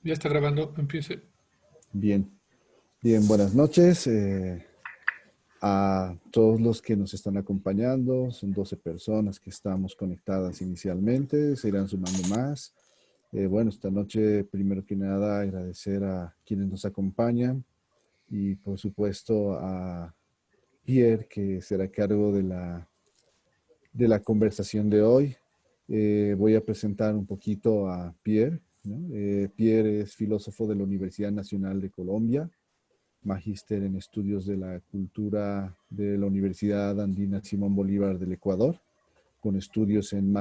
Ya está grabando, empiece. Bien, bien, buenas noches a todos los que nos están acompañando. Son 12 personas que estamos conectadas inicialmente, se irán sumando más. Bueno, esta noche, primero que nada, agradecer a quienes nos acompañan y por supuesto a Pierre, que será a cargo de la conversación de hoy. Voy a presentar un poquito a Pierre, ¿no? Pierre es filósofo de la Universidad Nacional de Colombia, magíster en estudios de la cultura de la Universidad Andina Simón Bolívar del Ecuador, con estudios en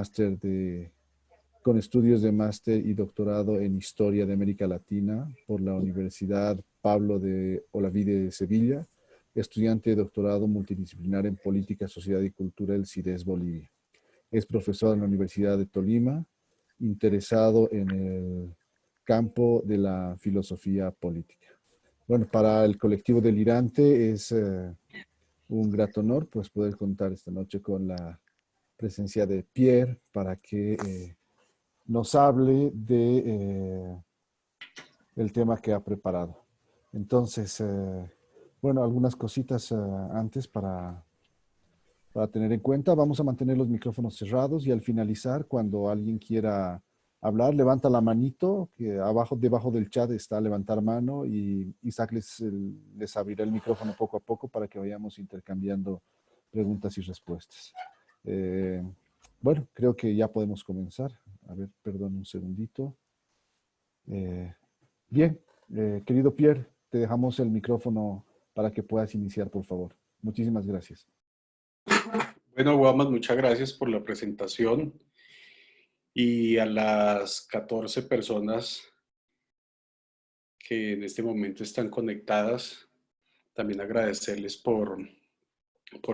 con estudios de máster y doctorado en Historia de América Latina por la Universidad Pablo de Olavide de Sevilla, estudiante de doctorado multidisciplinar en Política, Sociedad y Cultura del CIDES Bolivia. Es profesor en la Universidad de Tolima, interesado en el campo de la filosofía política. Bueno, para el colectivo Delirante es un grato honor pues poder contar esta noche con la presencia de Pierre para que nos hable de el tema que ha preparado. Entonces, bueno, algunas cositas antes para tener en cuenta. Vamos a mantener los micrófonos cerrados y al finalizar, cuando alguien quiera hablar, levanta la manito, que abajo, debajo del chat está levantar mano y Isaac les abrirá el micrófono poco a poco para que vayamos intercambiando preguntas y respuestas. Eh, bueno, creo que ya podemos comenzar. A ver, perdón un segundito. Eh, bien, querido Pierre, te dejamos el micrófono para que puedas iniciar, por favor. Muchísimas gracias. Bueno, Guamas, muchas gracias por la presentación y a las 14 personas que en este momento están conectadas, también agradecerles por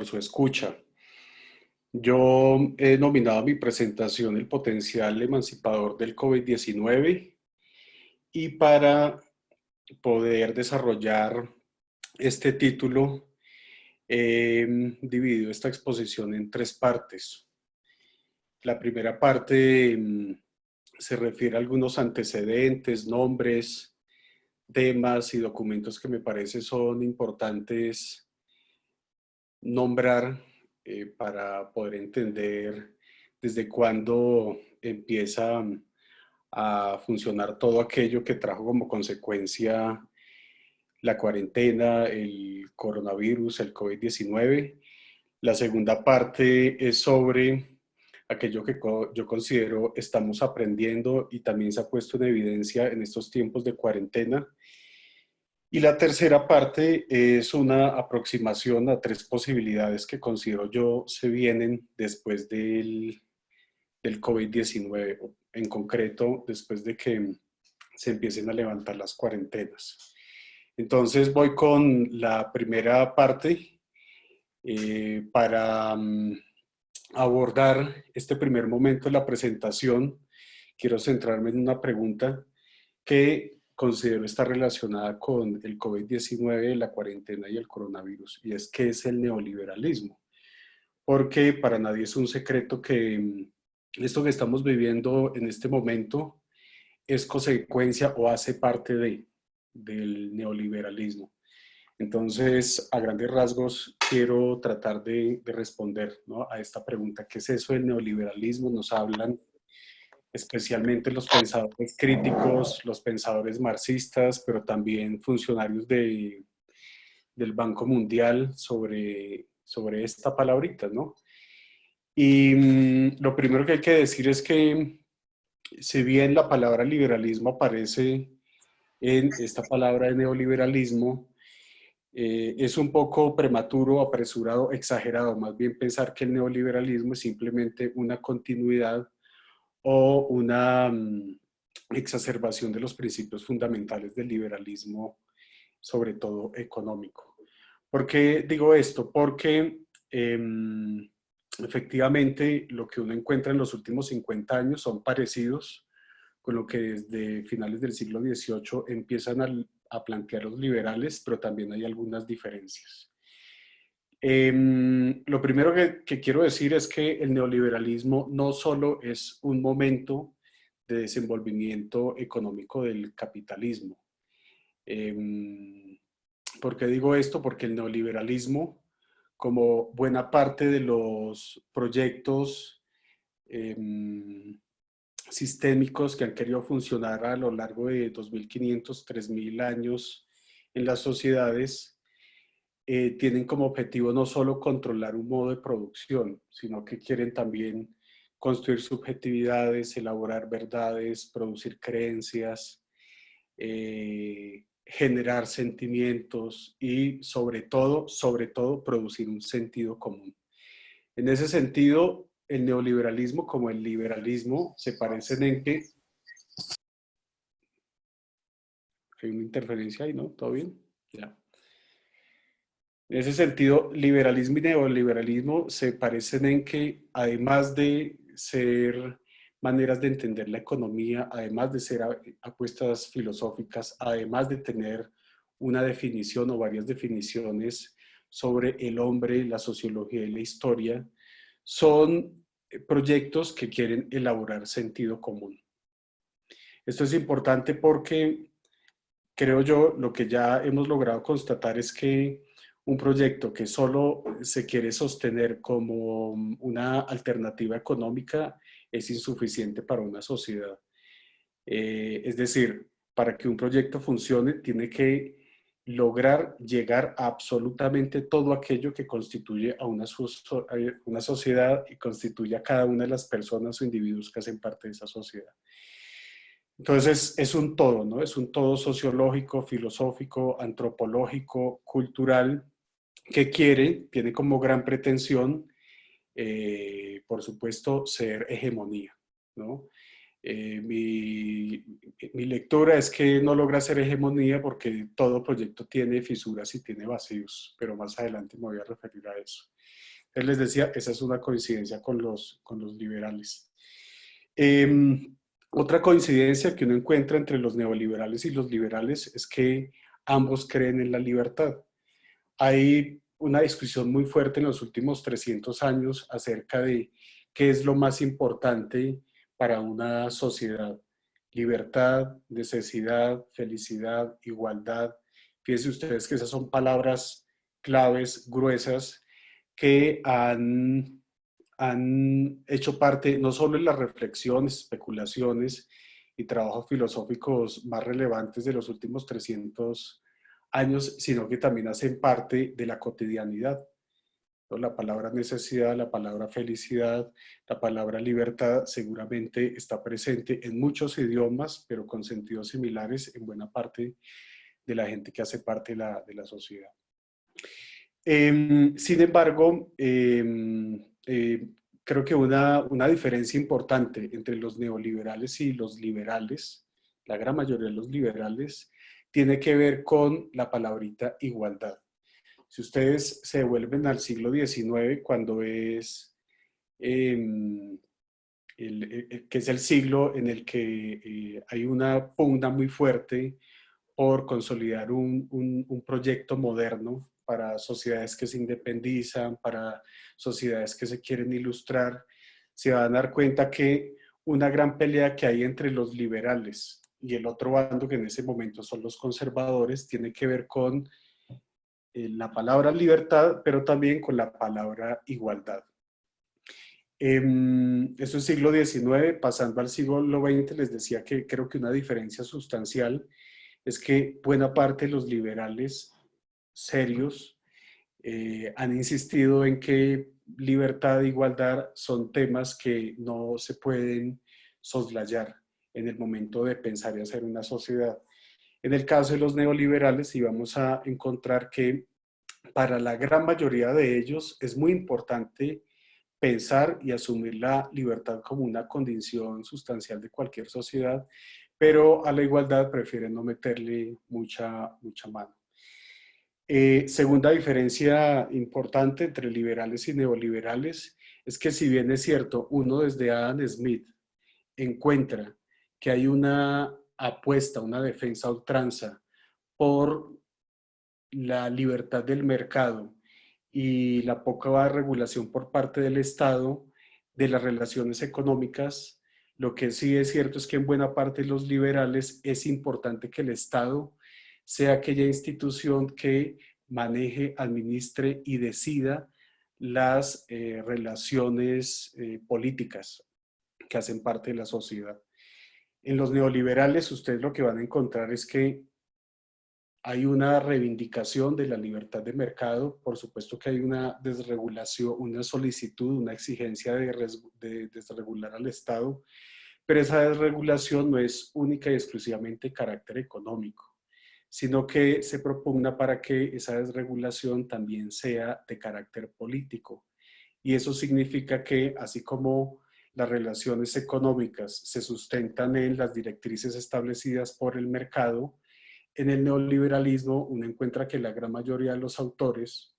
su escucha. Yo he nominado a mi presentación el potencial emancipador del COVID-19 y para poder desarrollar este título he dividido esta exposición en tres partes. La primera parte se refiere a algunos antecedentes, nombres, temas y documentos que me parece son importantes nombrar para poder entender desde cuándo empieza a funcionar todo aquello que trajo como consecuencia la cuarentena, el coronavirus, el COVID-19. La segunda parte es sobre aquello que yo considero estamos aprendiendo y también se ha puesto en evidencia en estos tiempos de cuarentena. Y la tercera parte es una aproximación a tres posibilidades que considero yo se vienen después del COVID-19, en concreto después de que se empiecen a levantar las cuarentenas. Entonces voy con la primera parte para abordar este primer momento de la presentación. Quiero centrarme en una pregunta que considero está relacionada con el COVID-19, la cuarentena y el coronavirus, y es ¿qué es el neoliberalismo? Porque para nadie es un secreto que esto que estamos viviendo en este momento es consecuencia o hace parte del neoliberalismo. Entonces, a grandes rasgos, quiero tratar de responder, ¿no?, a esta pregunta. ¿Qué es eso del neoliberalismo? Nos hablan especialmente los pensadores críticos, los pensadores marxistas, pero también funcionarios del Banco Mundial sobre esta palabrita, ¿no? Y lo primero que hay que decir es que si bien la palabra liberalismo aparece en esta palabra de neoliberalismo, es un poco prematuro, apresurado, exagerado, más bien pensar que el neoliberalismo es simplemente una continuidad o una exacerbación de los principios fundamentales del liberalismo, sobre todo económico. ¿Por qué digo esto? Porque efectivamente lo que uno encuentra en los últimos 50 años son parecidos con lo que desde finales del siglo XVIII empiezan a plantear los liberales, pero también hay algunas diferencias. Lo primero que quiero decir es que el neoliberalismo no solo es un momento de desenvolvimiento económico del capitalismo. ¿Por qué digo esto? Porque el neoliberalismo, como buena parte de los proyectos sistémicos que han querido funcionar a lo largo de 2500, 3000 años en las sociedades, tienen como objetivo no solo controlar un modo de producción, sino que quieren también construir subjetividades, elaborar verdades, producir creencias, generar sentimientos y sobre todo, producir un sentido común. En ese sentido, el neoliberalismo como el liberalismo se parecen en que hay una interferencia ahí, ¿no? ¿Todo bien? Ya. En ese sentido, liberalismo y neoliberalismo se parecen en que, además de ser maneras de entender la economía, además de ser apuestas filosóficas, además de tener una definición o varias definiciones sobre el hombre, la sociología y la historia, son proyectos que quieren elaborar sentido común. Esto es importante porque creo yo, lo que ya hemos logrado constatar es que un proyecto que solo se quiere sostener como una alternativa económica es insuficiente para una sociedad. Es decir, para que un proyecto funcione, tiene que lograr llegar a absolutamente todo aquello que constituye a una sociedad y constituye a cada una de las personas o individuos que hacen parte de esa sociedad. Entonces es un todo, ¿no? Es un todo sociológico, filosófico, antropológico, cultural, que tiene como gran pretensión, por supuesto, ser hegemonía, ¿no? Mi lectura es que no logra ser hegemonía porque todo proyecto tiene fisuras y tiene vacíos, pero más adelante me voy a referir a eso. Entonces les decía, esa es una coincidencia con los liberales. Otra coincidencia que uno encuentra entre los neoliberales y los liberales es que ambos creen en la libertad. Hay una discusión muy fuerte en los últimos 300 años acerca de qué es lo más importante para una sociedad. Libertad, necesidad, felicidad, igualdad. Fíjense ustedes que esas son palabras claves, gruesas, que han hecho parte no solo en las reflexiones, especulaciones y trabajos filosóficos más relevantes de los últimos 300 años, sino que también hacen parte de la cotidianidad. La palabra necesidad, la palabra felicidad, la palabra libertad seguramente está presente en muchos idiomas, pero con sentidos similares en buena parte de la gente que hace parte de la sociedad. Sin embargo, creo que una diferencia importante entre los neoliberales y los liberales, la gran mayoría de los liberales, tiene que ver con la palabrita igualdad. Si ustedes se devuelven al siglo XIX, cuando es, que es el siglo en el que hay una pugna muy fuerte por consolidar un proyecto moderno para sociedades que se independizan, para sociedades que se quieren ilustrar, se van a dar cuenta que una gran pelea que hay entre los liberales y el otro bando, que en ese momento son los conservadores, tiene que ver con la palabra libertad, pero también con la palabra igualdad. Eso es siglo XIX, pasando al siglo XX, les decía que creo que una diferencia sustancial es que buena parte de los liberales serios han insistido en que libertad e igualdad son temas que no se pueden soslayar en el momento de pensar y hacer una sociedad. En el caso de los neoliberales, sí vamos a encontrar que para la gran mayoría de ellos es muy importante pensar y asumir la libertad como una condición sustancial de cualquier sociedad, pero a la igualdad prefieren no meterle mucha mano. Segunda diferencia importante entre liberales y neoliberales es que, si bien es cierto, uno desde Adam Smith encuentra que hay una apuesta, una defensa a ultranza por la libertad del mercado y la poca regulación por parte del Estado de las relaciones económicas, Lo que sí es cierto es que en buena parte de los liberales es importante que el Estado sea aquella institución que maneje, administre y decida las relaciones políticas que hacen parte de la sociedad. En los neoliberales ustedes lo que van a encontrar es que hay una reivindicación de la libertad de mercado, por supuesto que hay una desregulación, una solicitud, una exigencia de desregular al Estado, pero esa desregulación no es única y exclusivamente de carácter económico, sino que se propugna para que esa desregulación también sea de carácter político. Y eso significa que así como las relaciones económicas se sustentan en las directrices establecidas por el mercado, en el neoliberalismo uno encuentra que la gran mayoría de los autores,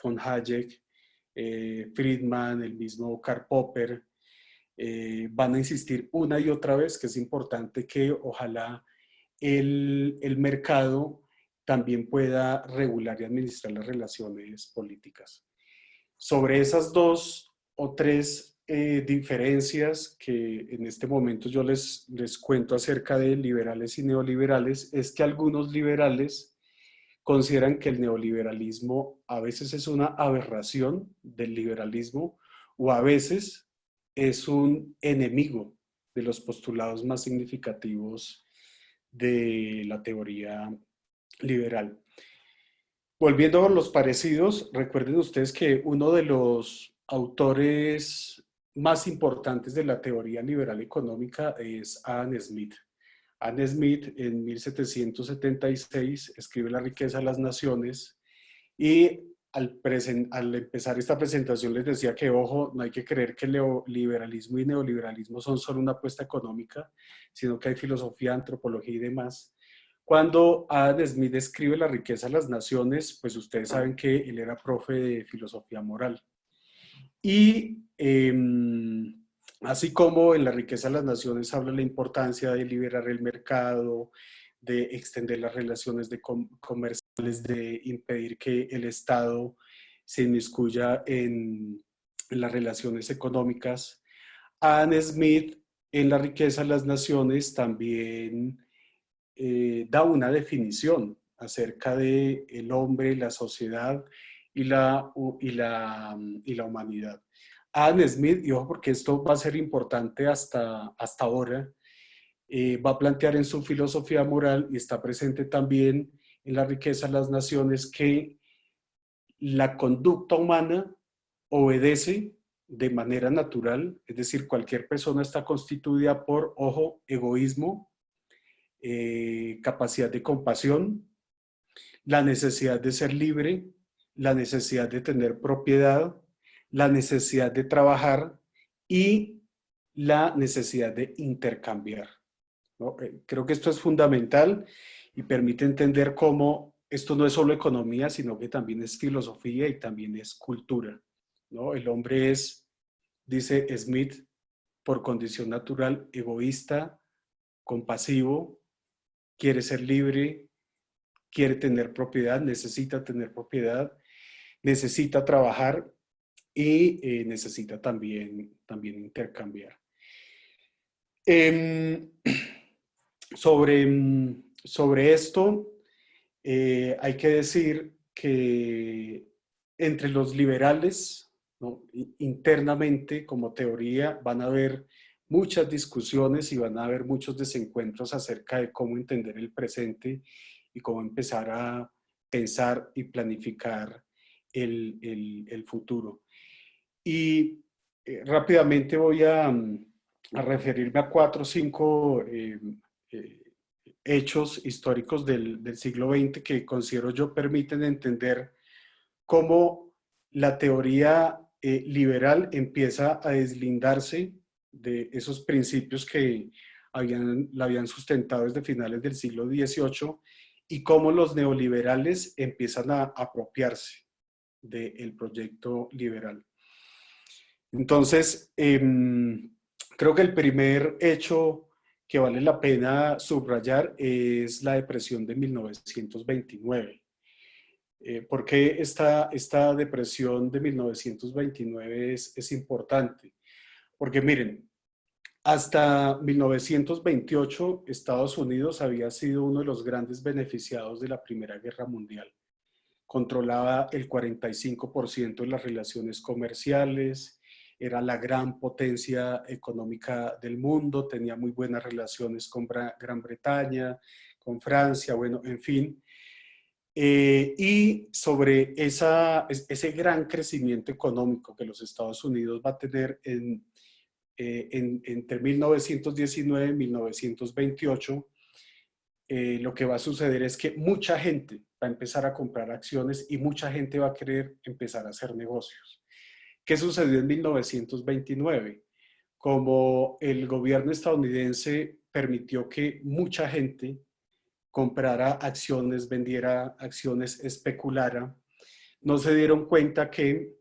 von Hayek, Friedman, el mismo Karl Popper, van a insistir una y otra vez que es importante que ojalá el mercado también pueda regular y administrar las relaciones políticas. Sobre esas dos o tres diferencias que en este momento yo les cuento acerca de liberales y neoliberales, es que algunos liberales consideran que el neoliberalismo a veces es una aberración del liberalismo o a veces es un enemigo de los postulados más significativos de la teoría liberal. Volviendo a los parecidos, recuerden ustedes que uno de los autores más importantes de la teoría liberal económica es Adam Smith. Adam Smith en 1776 escribe La riqueza de las naciones y al empezar esta presentación les decía que, ojo, no hay que creer que el liberalismo y neoliberalismo son solo una apuesta económica, sino que hay filosofía, antropología y demás. Cuando Adam Smith escribe La riqueza de las naciones, pues ustedes saben que él era profe de filosofía moral. Y así como en La riqueza de las naciones habla de la importancia de liberar el mercado, de extender las relaciones comerciales, de impedir que el Estado se inmiscuya en las relaciones económicas, Adam Smith en La riqueza de las naciones también da una definición acerca de el hombre, la sociedad y la humanidad. Adam Smith, y ojo porque esto va a ser importante hasta ahora, va a plantear en su filosofía moral y está presente también en La riqueza de las naciones que la conducta humana obedece de manera natural, es decir, cualquier persona está constituida por, ojo, egoísmo, capacidad de compasión, la necesidad de ser libre, la necesidad de tener propiedad, la necesidad de trabajar y la necesidad de intercambiar, ¿no? Creo que esto es fundamental y permite entender cómo esto no es solo economía, sino que también es filosofía y también es cultura, ¿no? El hombre es, dice Smith, por condición natural, egoísta, compasivo, quiere ser libre, quiere tener propiedad, necesita trabajar y necesita también intercambiar. Eh, sobre esto, hay que decir que entre los liberales, ¿no?, internamente como teoría van a haber muchas discusiones y van a haber muchos desencuentros acerca de cómo entender el presente y cómo empezar a pensar y planificar el futuro. Y rápidamente voy a referirme a 4 o 5 hechos históricos del siglo XX que considero yo permiten entender cómo la teoría liberal empieza a deslindarse de esos principios que la habían sustentado desde finales del siglo XVIII y cómo los neoliberales empiezan a apropiarse del proyecto liberal. Entonces, creo que el primer hecho que vale la pena subrayar es la depresión de 1929. ¿Por qué esta depresión de 1929 es importante? Porque miren, Hasta 1928, Estados Unidos había sido uno de los grandes beneficiados de la Primera Guerra Mundial. Controlaba el 45% de las relaciones comerciales, era la gran potencia económica del mundo, tenía muy buenas relaciones con Gran Bretaña, con Francia, bueno, en fin. Y sobre ese gran crecimiento económico que los Estados Unidos va a tener entre 1919 y 1928, lo que va a suceder es que mucha gente va a empezar a comprar acciones y mucha gente va a querer empezar a hacer negocios. ¿Qué sucedió en 1929? Como el gobierno estadounidense permitió que mucha gente comprara acciones, vendiera acciones, especulara, no se dieron cuenta que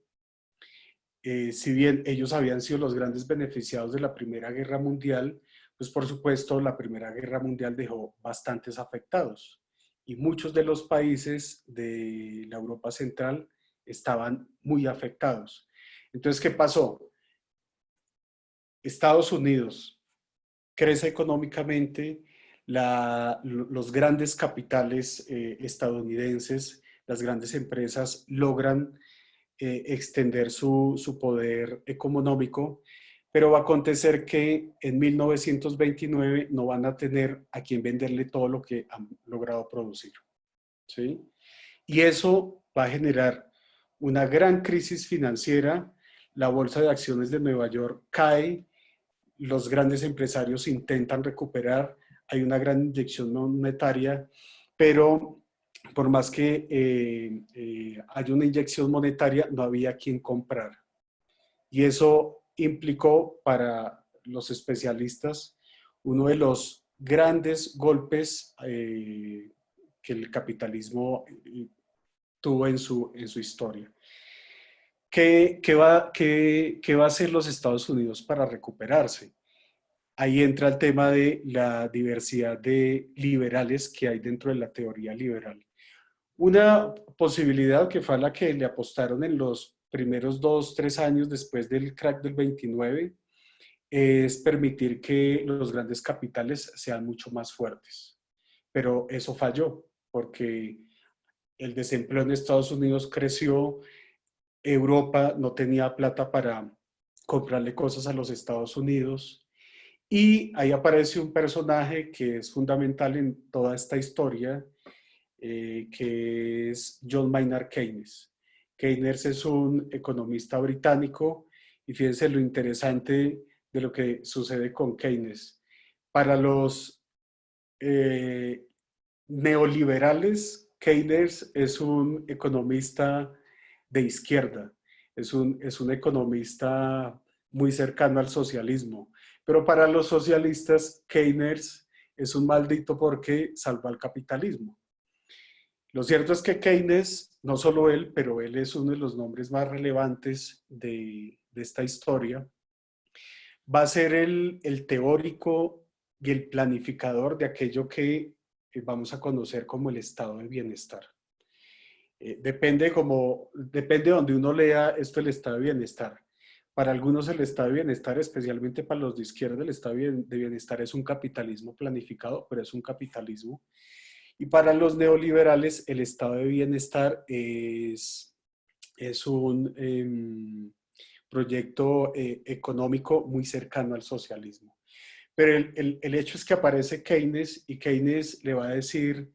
si bien ellos habían sido los grandes beneficiados de la Primera Guerra Mundial, pues por supuesto la Primera Guerra Mundial dejó bastantes afectados y muchos de los países de la Europa Central estaban muy afectados. Entonces, ¿qué pasó? Estados Unidos crece económicamente, los grandes capitales estadounidenses, las grandes empresas logran extender su poder económico, pero va a acontecer que en 1929 no van a tener a quien venderle todo lo que han logrado producir, ¿sí? Y eso va a generar una gran crisis financiera, la bolsa de acciones de Nueva York cae, los grandes empresarios intentan recuperar, hay una gran inyección monetaria, pero por más que haya una inyección monetaria, no había quien comprar. Y eso implicó para los especialistas uno de los grandes golpes que el capitalismo tuvo en su historia. ¿Qué va a hacer los Estados Unidos para recuperarse? Ahí entra el tema de la diversidad de liberales que hay dentro de la teoría liberal. Una posibilidad que fue a la que le apostaron en los primeros 2, 3 años después del crack del 29 es permitir que los grandes capitales sean mucho más fuertes. Pero eso falló porque el desempleo en Estados Unidos creció, Europa no tenía plata para comprarle cosas a los Estados Unidos. Y ahí aparece un personaje que es fundamental en toda esta historia, que es John Maynard Keynes. Keynes es un economista británico y fíjense lo interesante de lo que sucede con Keynes. Para los eh, neoliberales, Keynes es un economista de izquierda, es un economista muy cercano al socialismo. Pero para los socialistas, Keynes es un maldito porque salva al capitalismo. Lo cierto es que Keynes, no solo él, pero él es uno de los nombres más relevantes de esta historia, va a ser el teórico y el planificador de aquello que vamos a conocer como el estado de bienestar. Depende de donde uno lea esto el estado de bienestar. Para algunos el estado de bienestar, especialmente para los de izquierda, el estado de bienestar es un capitalismo planificado, pero es un capitalismo. Y para los neoliberales el estado de bienestar es un proyecto económico muy cercano al socialismo. Pero el hecho es que aparece Keynes y Keynes le va a decir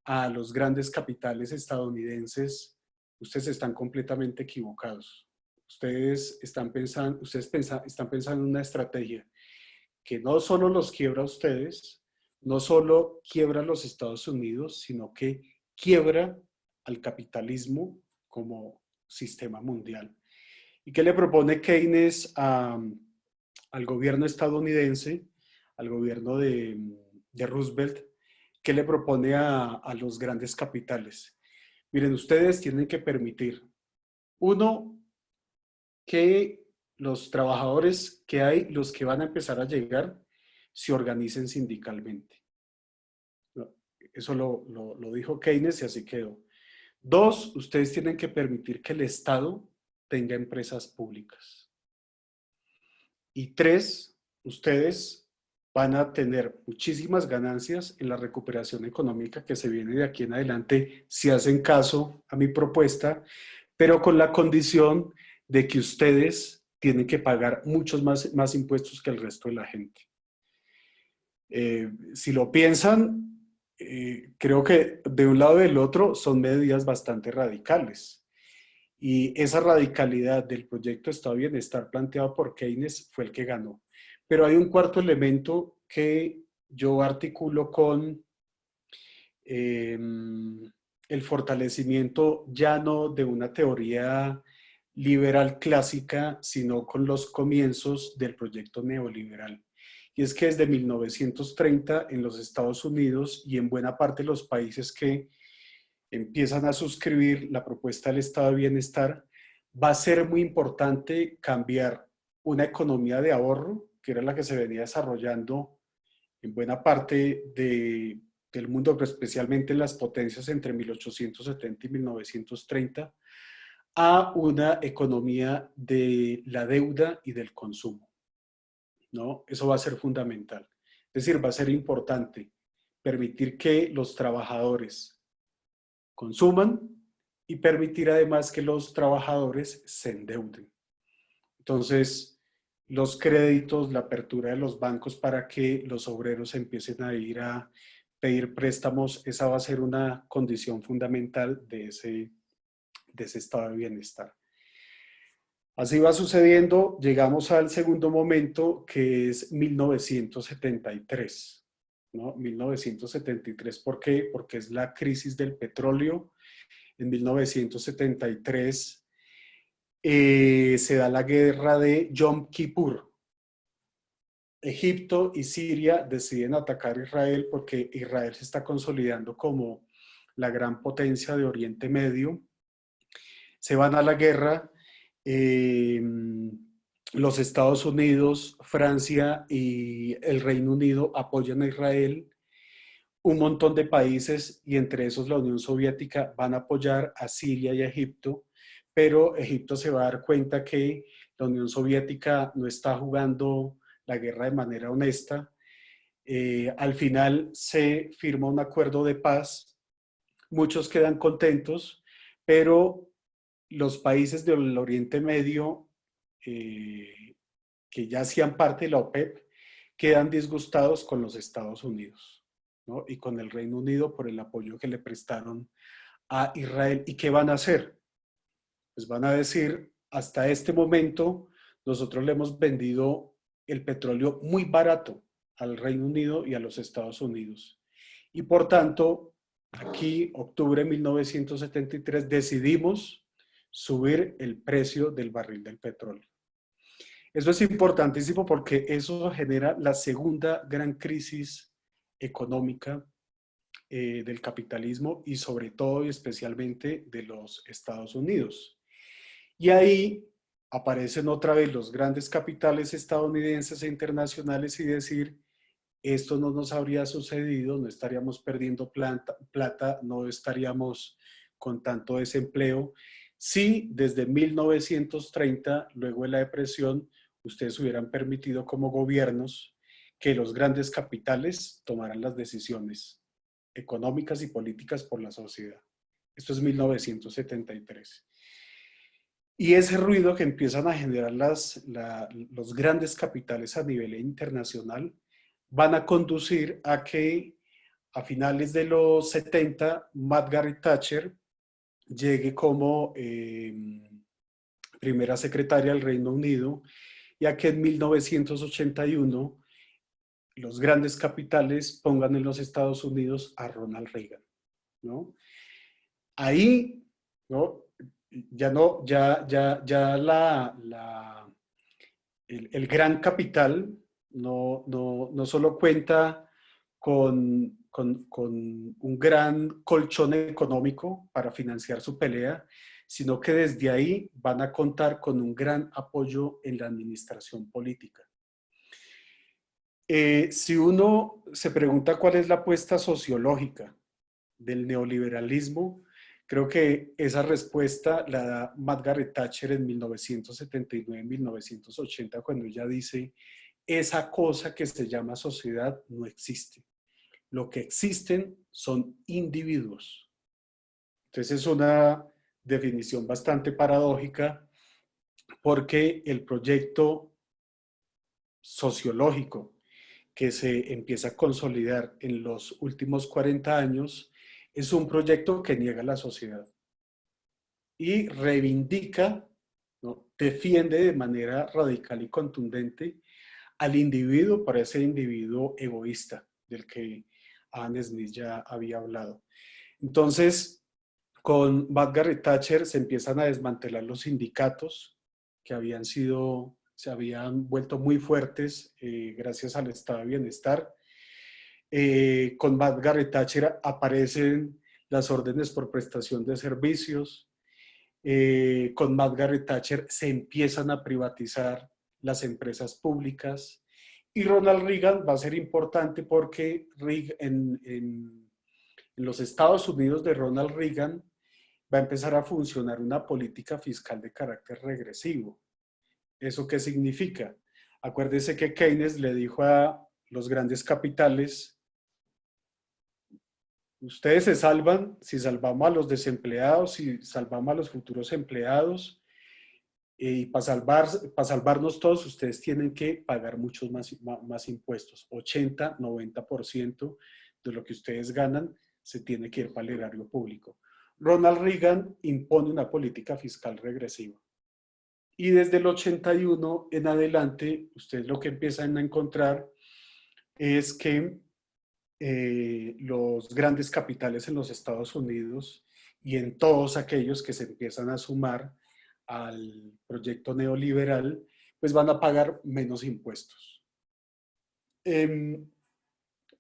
a los grandes capitales estadounidenses, ustedes están completamente equivocados. Están pensando en una estrategia que no solo los quiebra a ustedes, no solo quiebra a los Estados Unidos, sino que quiebra al capitalismo como sistema mundial. ¿Y qué le propone Keynes al gobierno estadounidense, al gobierno de Roosevelt? ¿Qué le propone a los grandes capitales? Miren, ustedes tienen que permitir, uno, que los trabajadores que hay, los que van a empezar a llegar, se organicen sindicalmente. Eso lo dijo Keynes y así quedó. Dos, ustedes tienen que permitir que el Estado tenga empresas públicas. Y tres, ustedes van a tener muchísimas ganancias en la recuperación económica que se viene de aquí en adelante si hacen caso a mi propuesta, pero con la condición de que ustedes tienen que pagar muchos más impuestos que el resto de la gente. Si lo piensan, creo que de un lado y del otro son medidas bastante radicales. Y esa radicalidad del proyecto Estado de Bienestar planteado por Keynes fue el que ganó. Pero hay un cuarto elemento que yo articulo con el fortalecimiento ya no de una teoría liberal clásica, sino con los comienzos del proyecto neoliberal. Y es que desde 1930 en los Estados Unidos y en buena parte de los países que empiezan a suscribir la propuesta del Estado de Bienestar, va a ser muy importante cambiar una economía de ahorro, que era la que se venía desarrollando en buena parte del mundo, pero especialmente en las potencias entre 1870 y 1930, a una economía de la deuda y del consumo, ¿no? Eso va a ser fundamental. Es decir, va a ser importante permitir que los trabajadores consuman y permitir además que los trabajadores se endeuden. Entonces, los créditos, la apertura de los bancos para que los obreros empiecen a ir a pedir préstamos, esa va a ser una condición fundamental de ese estado de bienestar. Así va sucediendo, llegamos al segundo momento que es 1973. ¿No? 1973, ¿por qué? Porque es la crisis del petróleo. En 1973 se da la guerra de Yom Kippur. Egipto y Siria deciden atacar a Israel porque Israel se está consolidando como la gran potencia de Oriente Medio. Se van a la guerra. Los Estados Unidos, Francia y el Reino Unido apoyan a Israel. Un montón de países, y entre esos la Unión Soviética, van a apoyar a Siria y a Egipto, pero Egipto se va a dar cuenta que la Unión Soviética no está jugando la guerra de manera honesta. Al final se firma un acuerdo de paz, muchos quedan contentos, pero los países del Oriente Medio, que ya hacían parte de la OPEP, quedan disgustados con los Estados Unidos, ¿no? Y con el Reino Unido por el apoyo que le prestaron a Israel. ¿Y qué van a hacer? Pues van a decir, hasta este momento nosotros le hemos vendido el petróleo muy barato al Reino Unido y a los Estados Unidos. Y por tanto, aquí, octubre de 1973, decidimos subir el precio del barril del petróleo. Eso es importantísimo porque eso genera la segunda gran crisis económica del capitalismo y sobre todo y especialmente de los Estados Unidos. Y ahí aparecen otra vez los grandes capitales estadounidenses e internacionales y decir, esto no nos habría sucedido, no estaríamos perdiendo plata, no estaríamos con tanto desempleo, si desde 1930, luego de la depresión, ustedes hubieran permitido como gobiernos que los grandes capitales tomaran las decisiones económicas y políticas por la sociedad. Esto es 1973. Y ese ruido que empiezan a generar los grandes capitales a nivel internacional van a conducir a que a finales de los 70 Margaret Thatcher llegue como primera secretaria del Reino Unido y a que en 1981 los grandes capitales pongan en los Estados Unidos a Ronald Reagan, ¿no? Ahí, ¿no? Ya el gran capital no solo cuenta con un gran colchón económico para financiar su pelea, sino que desde ahí van a contar con un gran apoyo en la administración política. Si uno se pregunta cuál es la apuesta sociológica del neoliberalismo, creo que esa respuesta la da Margaret Thatcher en 1979-1980, cuando ella dice esa cosa que se llama sociedad no existe. Lo que existen son individuos. Entonces es una definición bastante paradójica porque el proyecto sociológico que se empieza a consolidar en los últimos 40 años es un proyecto que niega la sociedad y reivindica, ¿no? Defiende de manera radical y contundente al individuo para ese individuo egoísta del que Adam Smith ya había hablado. Entonces, con Margaret Thatcher se empiezan a desmantelar los sindicatos que se habían vuelto muy fuertes gracias al estado de bienestar. Con Margaret Thatcher aparecen las órdenes por prestación de servicios. Con Margaret Thatcher se empiezan a privatizar las empresas públicas. Y Ronald Reagan va a ser importante porque en los Estados Unidos de Ronald Reagan va a empezar a funcionar una política fiscal de carácter regresivo. ¿Eso qué significa? Acuérdese que Keynes le dijo a los grandes capitales: ustedes se salvan si salvamos a los desempleados, si salvamos a los futuros empleados, y para salvarnos todos, ustedes tienen que pagar muchos más impuestos. 80, 90% de lo que ustedes ganan se tiene que ir para el erario público. Ronald Reagan impone una política fiscal regresiva. Y desde el 81 en adelante, ustedes lo que empiezan a encontrar es que los grandes capitales en los Estados Unidos y en todos aquellos que se empiezan a sumar al proyecto neoliberal, pues van a pagar menos impuestos.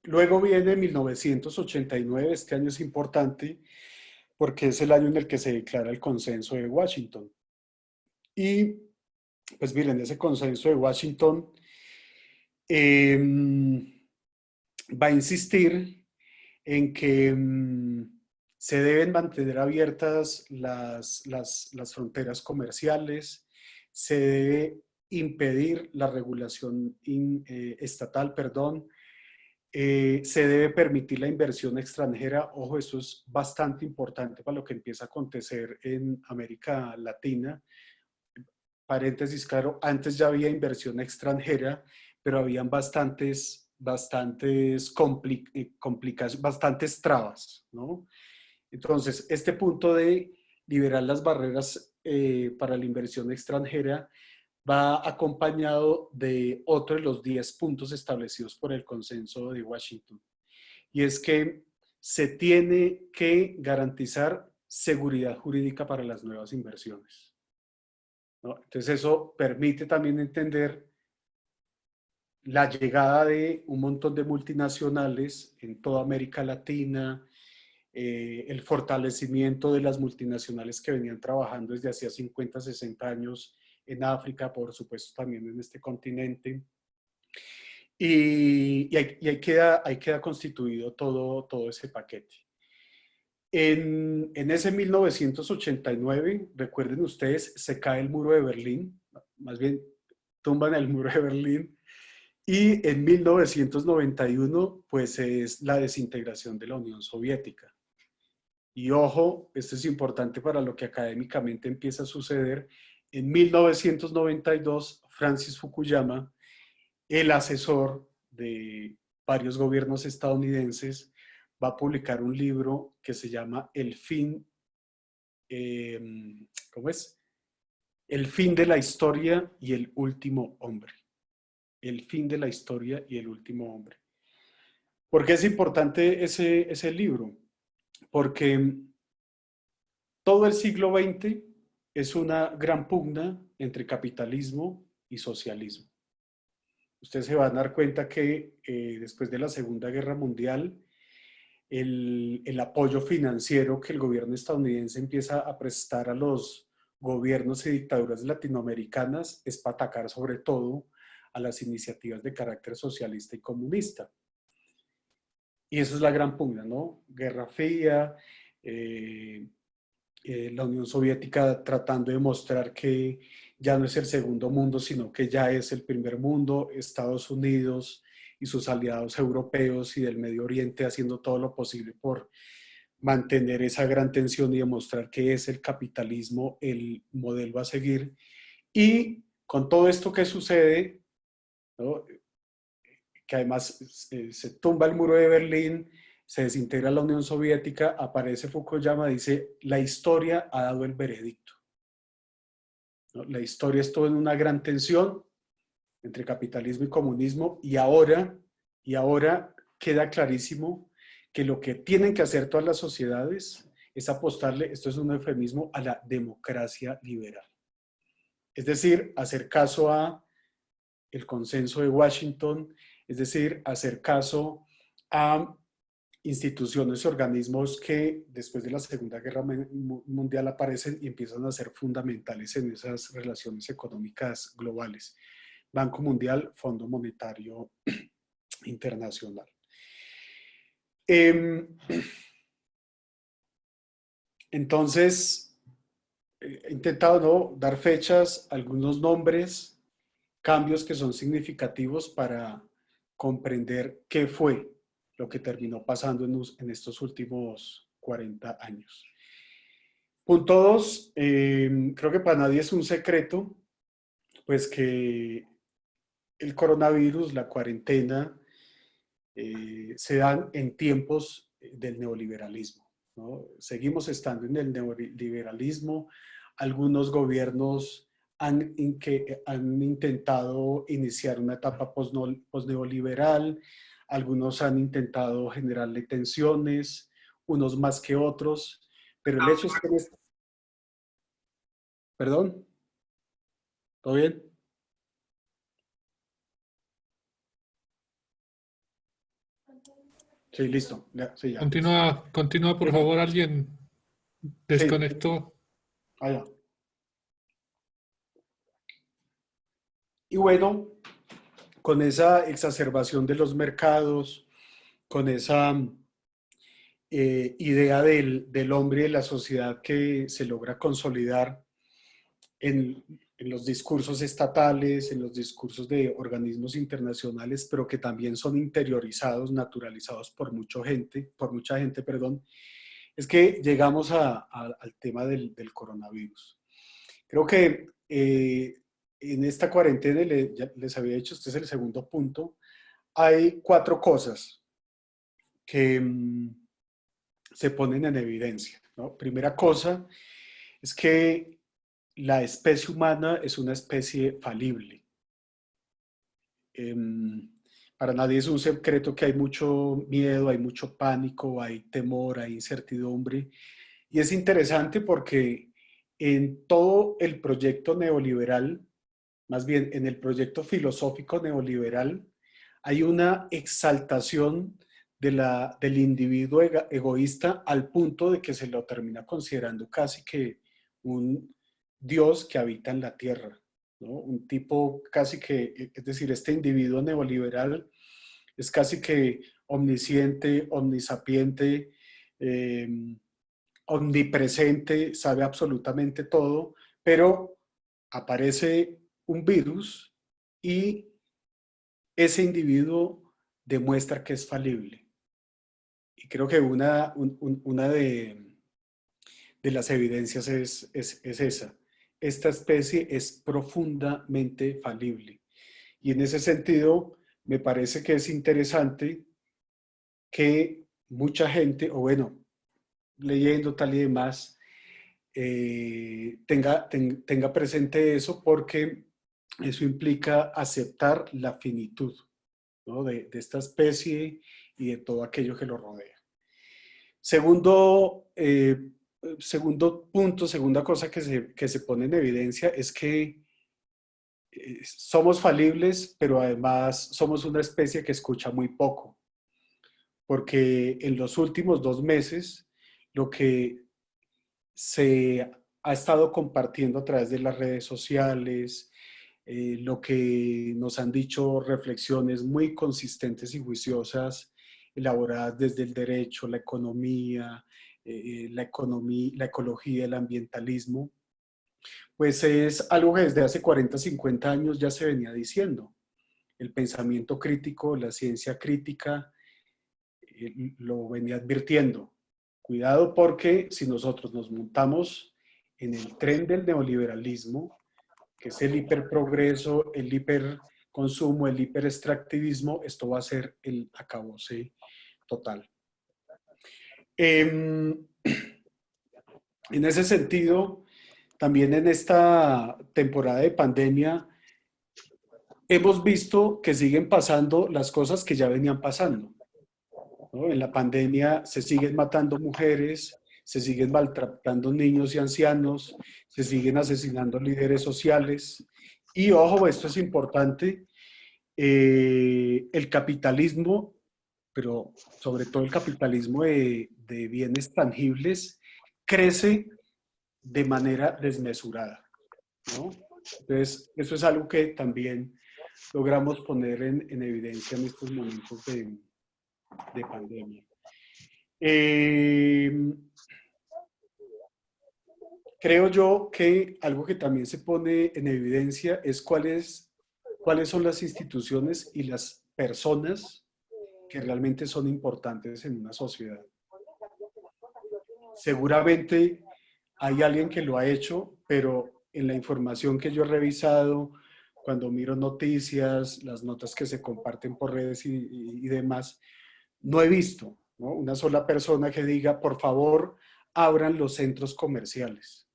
Luego viene 1989, este año es importante porque es el año en el que se declara el consenso de Washington. Y pues miren, ese consenso de Washington va a insistir en que se deben mantener abiertas las fronteras comerciales, se debe impedir la regulación estatal, perdón, se debe permitir la inversión extranjera. Ojo, eso es bastante importante para lo que empieza a acontecer en América Latina. Paréntesis, claro, antes ya había inversión extranjera, pero habían bastantes trabas, ¿no? Entonces, este punto de liberar las barreras para la inversión extranjera va acompañado de otro de los 10 puntos establecidos por el consenso de Washington. Y es que se tiene que garantizar seguridad jurídica para las nuevas inversiones, ¿no? Entonces eso permite también entender la llegada de un montón de multinacionales en toda América Latina, el fortalecimiento de las multinacionales que venían trabajando desde hacía 50, 60 años en África, por supuesto también en este continente. Y ahí queda constituido todo ese paquete. En ese 1989, recuerden ustedes, se cae el muro de Berlín, más bien tumban el muro de Berlín, y en 1991, pues es la desintegración de la Unión Soviética. Y ojo, esto es importante para lo que académicamente empieza a suceder. En 1992, Francis Fukuyama, el asesor de varios gobiernos estadounidenses, va a publicar un libro que se llama El fin, ¿cómo es? El fin de la historia y el último hombre. El fin de la historia y el último hombre. ¿Por qué es importante ese libro? Porque todo el siglo XX es una gran pugna entre capitalismo y socialismo. Ustedes se van a dar cuenta que después de la Segunda Guerra Mundial, el apoyo financiero que el gobierno estadounidense empieza a prestar a los gobiernos y dictaduras latinoamericanas es para atacar sobre todo a las iniciativas de carácter socialista y comunista. Y eso es la gran pugna, ¿no? Guerra Fría, la Unión Soviética tratando de mostrar que ya no es el segundo mundo, sino que ya es el primer mundo, Estados Unidos y sus aliados europeos y del Medio Oriente haciendo todo lo posible por mantener esa gran tensión y demostrar que es el capitalismo el modelo a seguir. Y con todo esto que sucede, ¿no? Que además se tumba el muro de Berlín, se desintegra la Unión Soviética, aparece Fukuyama, dice, la historia ha dado el veredicto, ¿no? La historia estuvo en una gran tensión entre capitalismo y comunismo y ahora queda clarísimo que lo que tienen que hacer todas las sociedades es apostarle, esto es un eufemismo, a la democracia liberal. Es decir, hacer caso a el consenso de Washington, es decir, hacer caso a instituciones y organismos que después de la Segunda Guerra Mundial aparecen y empiezan a ser fundamentales en esas relaciones económicas globales. Banco Mundial, Fondo Monetario Internacional. Entonces, he intentado, ¿no?, dar fechas, algunos nombres, cambios que son significativos para comprender qué fue lo que terminó pasando en estos últimos 40 años. Punto 2, creo que para nadie es un secreto, pues que el coronavirus, la cuarentena, se dan en tiempos del neoliberalismo, ¿no? Seguimos estando en el neoliberalismo. Algunos gobiernos han intentado iniciar una etapa posneoliberal, algunos han intentado generarle tensiones, unos más que otros, pero el hecho es que... ¿Perdón? ¿Todo bien? Sí, listo. Ya, sí, ya. Continúa, continúa, por favor, alguien Sí, desconectó. allá. Y bueno, con esa exacerbación de los mercados, con esa idea del hombre y de la sociedad que se logra consolidar en los discursos estatales, en los discursos de organismos internacionales, pero que también son interiorizados, naturalizados por mucha gente, perdón, es que llegamos al tema del coronavirus. Creo que en esta cuarentena, ya les había dicho, este es el segundo punto, hay 4 cosas que se ponen en evidencia, ¿no? Primera cosa es que la especie humana es una especie falible. Para nadie es un secreto que hay mucho miedo, hay mucho pánico, hay temor, hay incertidumbre. Y es interesante porque en todo el proyecto neoliberal, más bien en el proyecto filosófico neoliberal, hay una exaltación del individuo egoísta al punto de que se lo termina considerando casi que un Dios que habita en la tierra, ¿no? Un tipo casi que, es decir, este individuo neoliberal es casi que omnisciente, omnisapiente, eh, omnipresente, sabe absolutamente todo, pero aparece un virus y ese individuo demuestra que es falible. Y creo que una de las evidencias es esa. Esta especie es profundamente falible. Y en ese sentido, me parece que es interesante que mucha gente, o bueno, leyendo tal y demás, tenga presente eso, porque eso implica aceptar la finitud, ¿no?, de esta especie y de todo aquello que lo rodea. Segundo punto, segunda cosa que se pone en evidencia es que somos falibles, pero además somos una especie que escucha muy poco, porque en los últimos 2 meses lo que se ha estado compartiendo a través de las redes sociales, lo que nos han dicho reflexiones muy consistentes y juiciosas, elaboradas desde el derecho, la economía, la ecología, el ambientalismo, Pues es algo que desde hace 40, 50 años ya se venía diciendo. El pensamiento crítico, la ciencia crítica, lo venía advirtiendo. Cuidado porque si nosotros nos montamos en el tren del neoliberalismo, que es el hiperprogreso, el hiperconsumo, el hiperextractivismo, esto va a ser el acabose total. En ese sentido, también en esta temporada de pandemia, hemos visto que siguen pasando las cosas que ya venían pasando, ¿no? En la pandemia se siguen matando mujeres, se siguen maltratando niños y ancianos, se siguen asesinando líderes sociales. Y ojo, esto es importante, el capitalismo, pero sobre todo el capitalismo de bienes tangibles, crece de manera desmesurada, ¿no? Entonces, eso es algo que también logramos poner en evidencia en estos momentos de pandemia. Creo yo que algo que también se pone en evidencia es cuáles son las instituciones y las personas que realmente son importantes en una sociedad. Seguramente hay alguien que lo ha hecho, pero en la información que yo he revisado, cuando miro noticias, las notas que se comparten por redes y demás, no he visto, ¿no?, una sola persona que diga, por favor, abran los centros comerciales.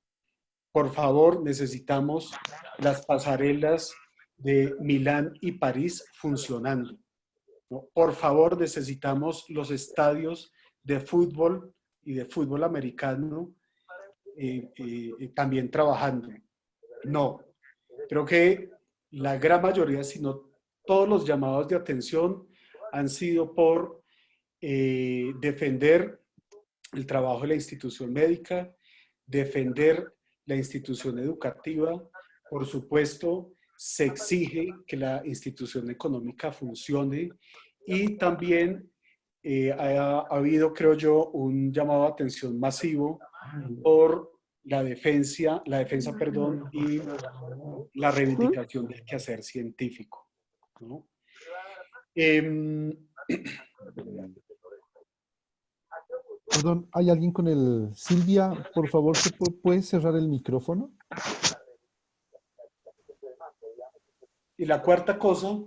Por favor, necesitamos las pasarelas de Milán y París funcionando, ¿no? Por favor, necesitamos los estadios de fútbol y de fútbol americano también trabajando. No, creo que la gran mayoría, si no todos los llamados de atención han sido por defender el trabajo de la institución médica, defender la institución educativa. Por supuesto, se exige que la institución económica funcione y también ha habido, creo yo, un llamado de atención masivo por la defensa, perdón, y la reivindicación del quehacer científico, ¿no? Perdón, ¿hay alguien con el... Silvia, por favor, ¿puedes cerrar el micrófono? Y la cuarta cosa,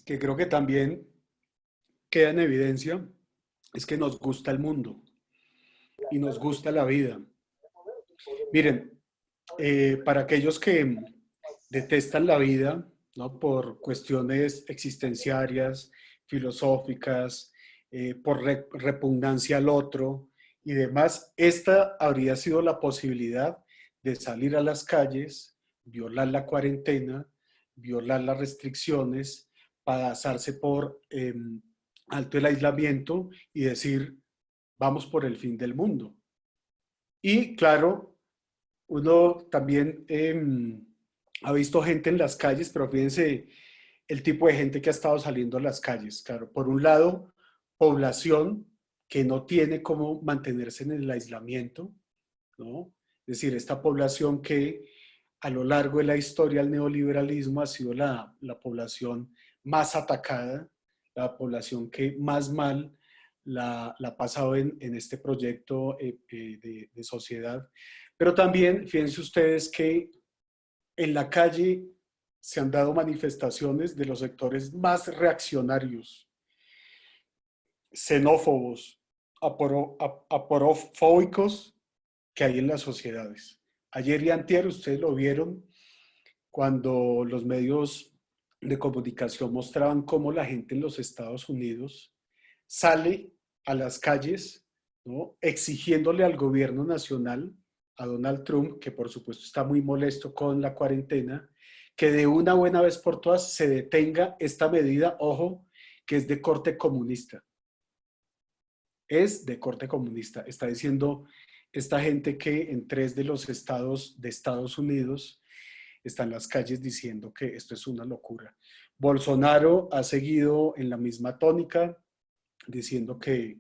que creo que también queda en evidencia, es que nos gusta el mundo y nos gusta la vida. Miren, para aquellos que detestan la vida, ¿no?, por cuestiones existenciarias, filosóficas, por repugnancia al otro y demás, esta habría sido la posibilidad de salir a las calles, violar la cuarentena, violar las restricciones, pasarse por alto el aislamiento y decir, vamos por el fin del mundo. Y claro, uno también ha visto gente en las calles, pero fíjense el tipo de gente que ha estado saliendo a las calles. Claro, por un lado, población que no tiene cómo mantenerse en el aislamiento, ¿no? Es decir, esta población que a lo largo de la historia del neoliberalismo ha sido la población más atacada, la población que más mal la ha pasado en este proyecto de sociedad. Pero también, fíjense ustedes que en la calle se han dado manifestaciones de los sectores más reaccionarios, xenófobos, aporofóbicos que hay en las sociedades. Ayer y antier ustedes lo vieron cuando los medios de comunicación mostraban cómo la gente en los Estados Unidos sale a las calles, ¿no?, exigiéndole al gobierno nacional, a Donald Trump, que por supuesto está muy molesto con la cuarentena, que de una buena vez por todas se detenga esta medida, ojo, que es de corte comunista. Es de corte comunista. Está diciendo esta gente que en 3 de los estados de Estados Unidos están en las calles diciendo que esto es una locura. Bolsonaro ha seguido en la misma tónica, diciendo que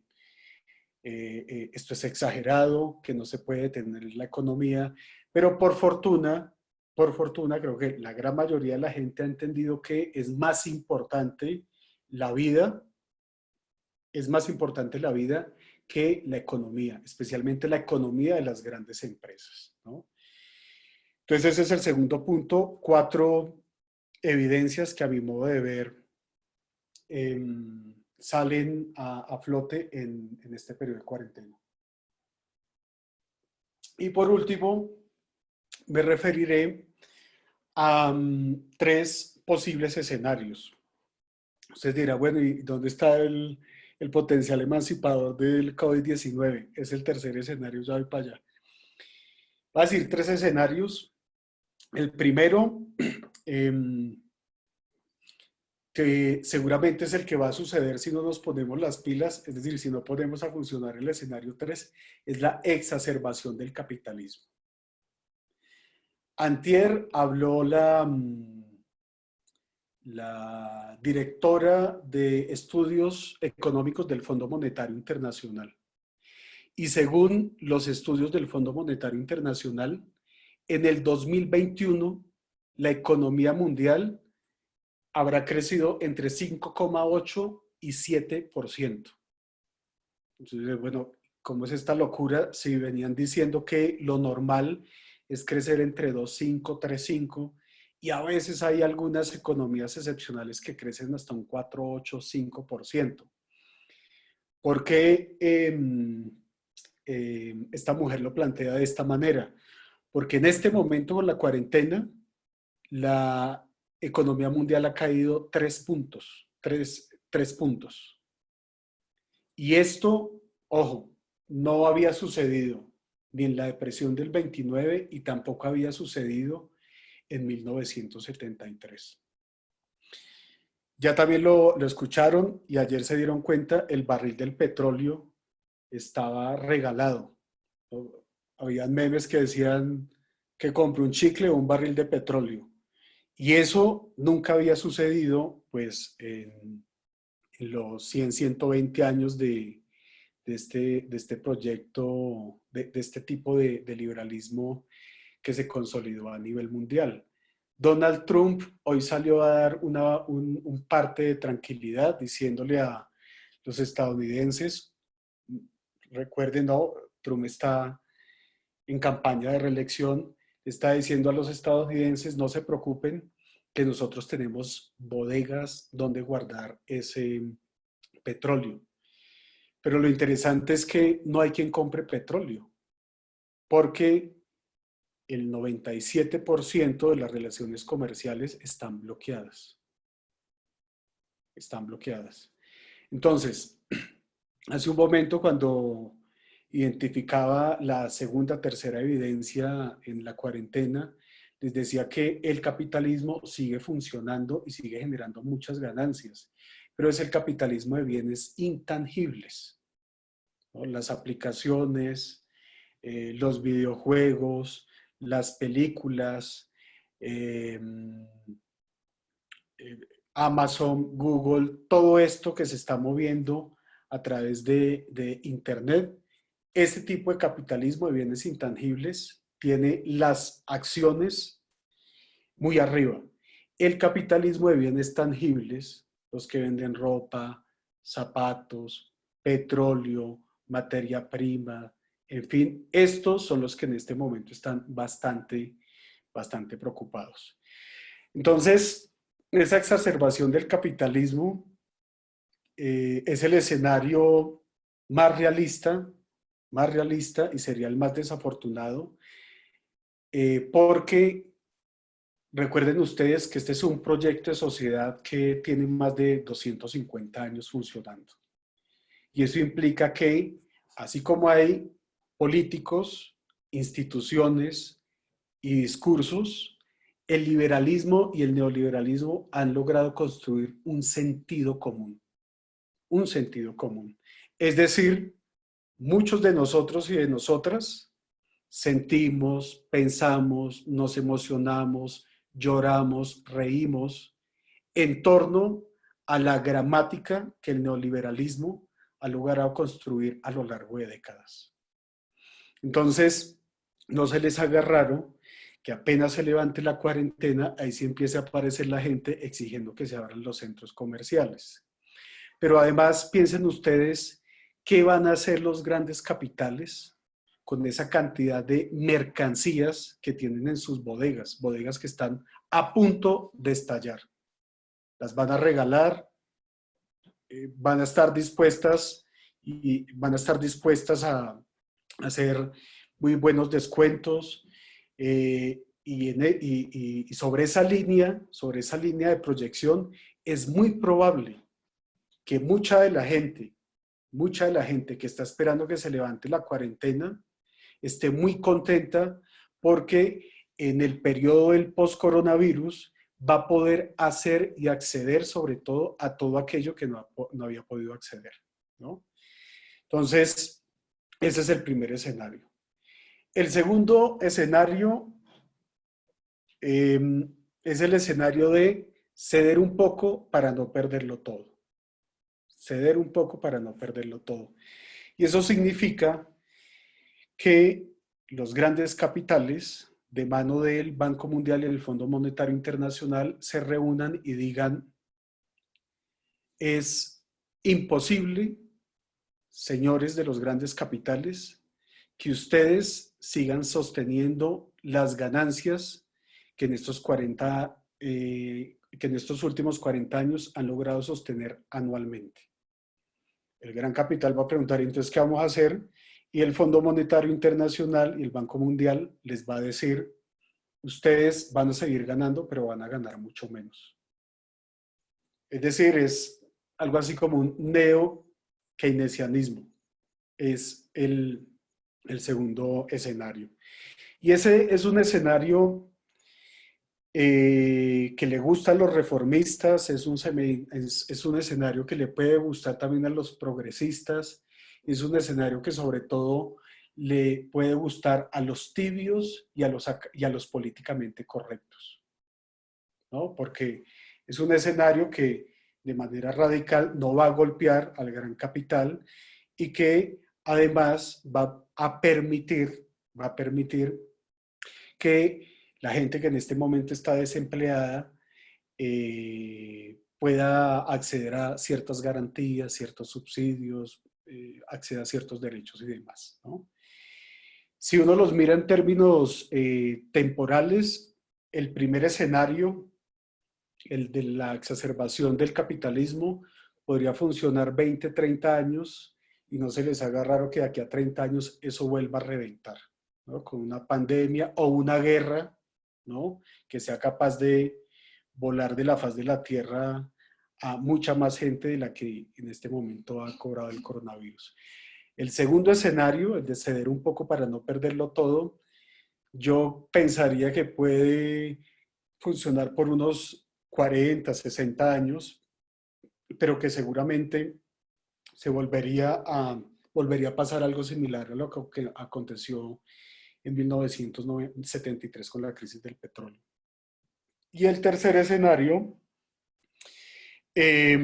esto es exagerado, que no se puede detener la economía, pero por fortuna, creo que la gran mayoría de la gente ha entendido que es más importante la vida, que la economía, especialmente la economía de las grandes empresas, ¿no? Entonces ese es el segundo punto, 4 evidencias que a mi modo de ver salen a flote en este periodo de cuarentena. Y por último, me referiré a 3 posibles escenarios. Usted dirá, bueno, ¿y dónde está el potencial emancipador del COVID-19? Es el tercer escenario, ya voy para allá. Voy a decir 3 escenarios. El primero, que seguramente es el que va a suceder si no nos ponemos las pilas, es decir, si no ponemos a funcionar el escenario 3, es la exacerbación del capitalismo. Antier habló la directora de Estudios Económicos del Fondo Monetario Internacional. Y según los estudios del Fondo Monetario Internacional, en el 2021 la economía mundial habrá crecido entre 5,8 y 7%. Entonces, bueno, ¿cómo es esta locura? Si venían diciendo que lo normal es crecer entre 2,5, 3,5, y a veces hay algunas economías excepcionales que crecen hasta un 4,8, 5%. ¿Por qué esta mujer lo plantea de esta manera? Porque en este momento, con la cuarentena, la economía mundial ha caído 3 puntos. 3 puntos. Y esto, ojo, no había sucedido ni en la depresión del 29 y tampoco había sucedido en 1973. Ya también lo escucharon y ayer se dieron cuenta, el barril del petróleo estaba regalado. Habían memes que decían que compre un chicle o un barril de petróleo. Y eso nunca había sucedido pues en los 100, 120 años de este proyecto, de este tipo de liberalismo que se consolidó a nivel mundial. Donald Trump hoy salió a dar un parte de tranquilidad diciéndole a los estadounidenses, recuerden, no, Trump está en campaña de reelección, está diciendo a los estadounidenses, no se preocupen, que nosotros tenemos bodegas donde guardar ese petróleo. Pero lo interesante es que no hay quien compre petróleo, porque el 97% de las relaciones comerciales están bloqueadas. Están bloqueadas. Entonces, hace un momento cuando identificaba la segunda, tercera evidencia en la cuarentena, les decía que el capitalismo sigue funcionando y sigue generando muchas ganancias, pero es el capitalismo de bienes intangibles, ¿no? Las aplicaciones, los videojuegos, las películas, Amazon, Google, todo esto que se está moviendo a través de Internet. Este tipo de capitalismo de bienes intangibles tiene las acciones muy arriba. El capitalismo de bienes tangibles, los que venden ropa, zapatos, petróleo, materia prima, en fin, estos son los que en este momento están bastante preocupados. Entonces, esa exacerbación del capitalismo es el escenario más realista y sería el más desafortunado, porque recuerden ustedes que este es un proyecto de sociedad que tiene más de 250 años funcionando. Y eso implica que, así como hay políticos, instituciones y discursos, el liberalismo y el neoliberalismo han logrado construir un sentido común. Un sentido común. Es decir, muchos de nosotros y de nosotras sentimos, pensamos, nos emocionamos, lloramos, reímos en torno a la gramática que el neoliberalismo ha logrado construir a lo largo de décadas. Entonces, no se les haga raro que apenas se levante la cuarentena, ahí sí empiece a aparecer la gente exigiendo que se abran los centros comerciales. Pero además, piensen ustedes, ¿qué van a hacer los grandes capitales con esa cantidad de mercancías que tienen en sus bodegas? Bodegas que están a punto de estallar. Las van a regalar, van a estar dispuestas a hacer muy buenos descuentos, y sobre esa línea de proyección es muy probable que mucha de la gente que está esperando que se levante la cuarentena esté muy contenta porque en el periodo del post-coronavirus va a poder hacer y acceder sobre todo a todo aquello que no había podido acceder, ¿no? Entonces, ese es el primer escenario. El segundo escenario es el escenario de ceder un poco para no perderlo todo. Ceder un poco para no perderlo todo. Y eso significa que los grandes capitales, de mano del Banco Mundial y del Fondo Monetario Internacional, se reúnan y digan: es imposible, señores de los grandes capitales, que ustedes sigan sosteniendo las ganancias que en estos últimos 40 años han logrado sostener anualmente. El gran capital va a preguntar: entonces, ¿qué vamos a hacer? Y el Fondo Monetario Internacional y el Banco Mundial les va a decir: ustedes van a seguir ganando, pero van a ganar mucho menos. Es decir, es algo así como un neo-keynesianismo. Es el segundo escenario. Y ese es un escenario que le gusta a los reformistas, es un escenario que le puede gustar también a los progresistas, es un escenario que sobre todo le puede gustar a los tibios y a los políticamente correctos, ¿no? Porque es un escenario que de manera radical no va a golpear al gran capital y que además va a permitir que la gente que en este momento está desempleada pueda acceder a ciertas garantías, ciertos subsidios, acceder a ciertos derechos y demás, ¿no? Si uno los mira en términos temporales, el primer escenario, el de la exacerbación del capitalismo, podría funcionar 20, 30 años y no se les haga raro que de aquí a 30 años eso vuelva a reventar, ¿no? Con una pandemia o una guerra, ¿no? Que sea capaz de volar de la faz de la tierra a mucha más gente de la que en este momento ha cobrado el coronavirus. El segundo escenario, el de ceder un poco para no perderlo todo, yo pensaría que puede funcionar por unos 40, 60 años, pero que seguramente volvería a pasar algo similar a lo que aconteció en 1973 con la crisis del petróleo. Y el tercer escenario es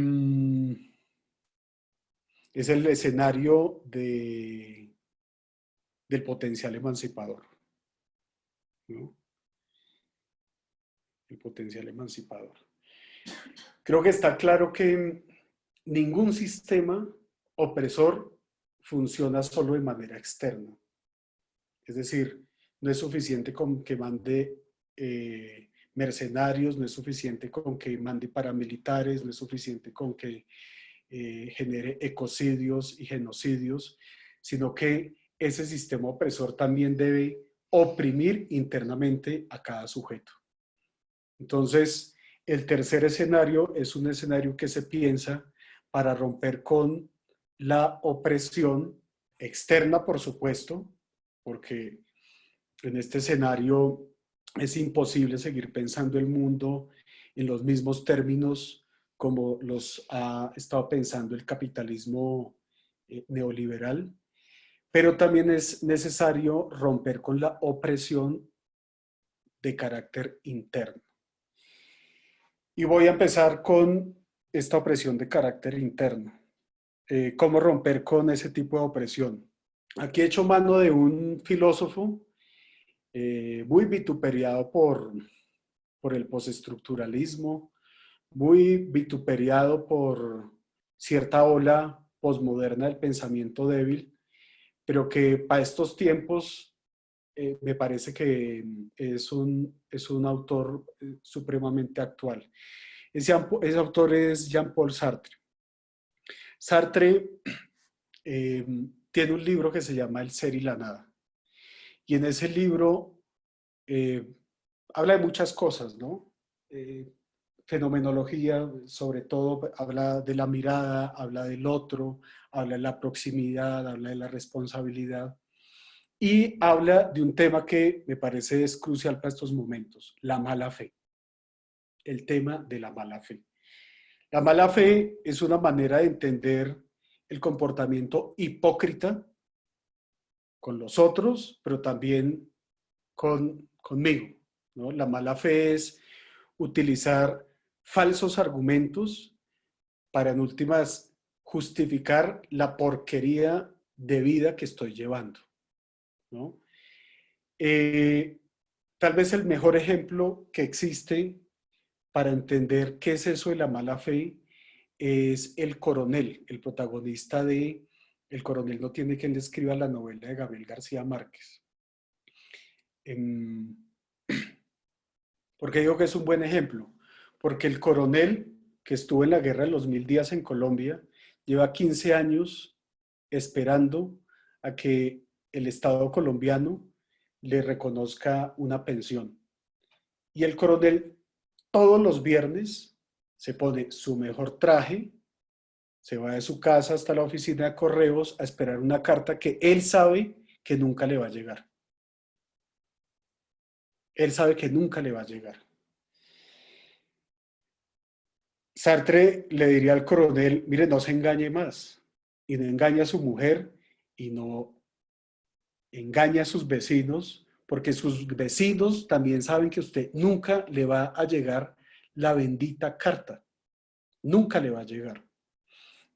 el escenario del potencial emancipador, ¿no? El potencial emancipador. Creo que está claro que ningún sistema opresor funciona solo de manera externa. Es decir, no es suficiente con que mande mercenarios, no es suficiente con que mande paramilitares, no es suficiente con que genere ecocidios y genocidios, sino que ese sistema opresor también debe oprimir internamente a cada sujeto. Entonces, el tercer escenario es un escenario que se piensa para romper con la opresión externa, por supuesto, porque en este escenario es imposible seguir pensando el mundo en los mismos términos como los ha estado pensando el capitalismo neoliberal, pero también es necesario romper con la opresión de carácter interno. Y voy a empezar con esta opresión de carácter interno. cómo romper con ese tipo de opresión. Aquí he hecho mano de un filósofo muy vituperiado por el postestructuralismo, muy vituperiado por cierta ola posmoderna del pensamiento débil, pero que para estos tiempos me parece que es un autor supremamente actual. Ese autor es Jean-Paul Sartre. Sartre tiene un libro que se llama El ser y la nada. Y en ese libro eh, habla de muchas cosas, ¿no? Fenomenología, sobre todo, habla de la mirada, habla del otro, habla de la proximidad, habla de la responsabilidad y habla de un tema que me parece es crucial para estos momentos, la mala fe, el tema de la mala fe. La mala fe es una manera de entender el comportamiento hipócrita con los otros, pero también conmigo, ¿no? La mala fe es utilizar falsos argumentos para en últimas justificar la porquería de vida que estoy llevando, ¿no? Eh, Tal vez el mejor ejemplo que existe para entender qué es eso de la mala fe es El Coronel, el protagonista de El Coronel no tiene quien le escriba la novela de Gabriel García Márquez. ¿Por qué digo que es un buen ejemplo? Porque el coronel que estuvo en la guerra de los 1000 días en Colombia lleva 15 años esperando a que el Estado colombiano le reconozca una pensión. Y el coronel todos los viernes se pone su mejor traje, se va de su casa hasta la oficina de correos a esperar una carta que él sabe que nunca le va a llegar. Él sabe que nunca le va a llegar. Sartre le diría al coronel, mire, no se engañe más, y no engañe a su mujer, y no engañe a sus vecinos, porque sus vecinos también saben que usted nunca le va a llegar la bendita carta, nunca le va a llegar.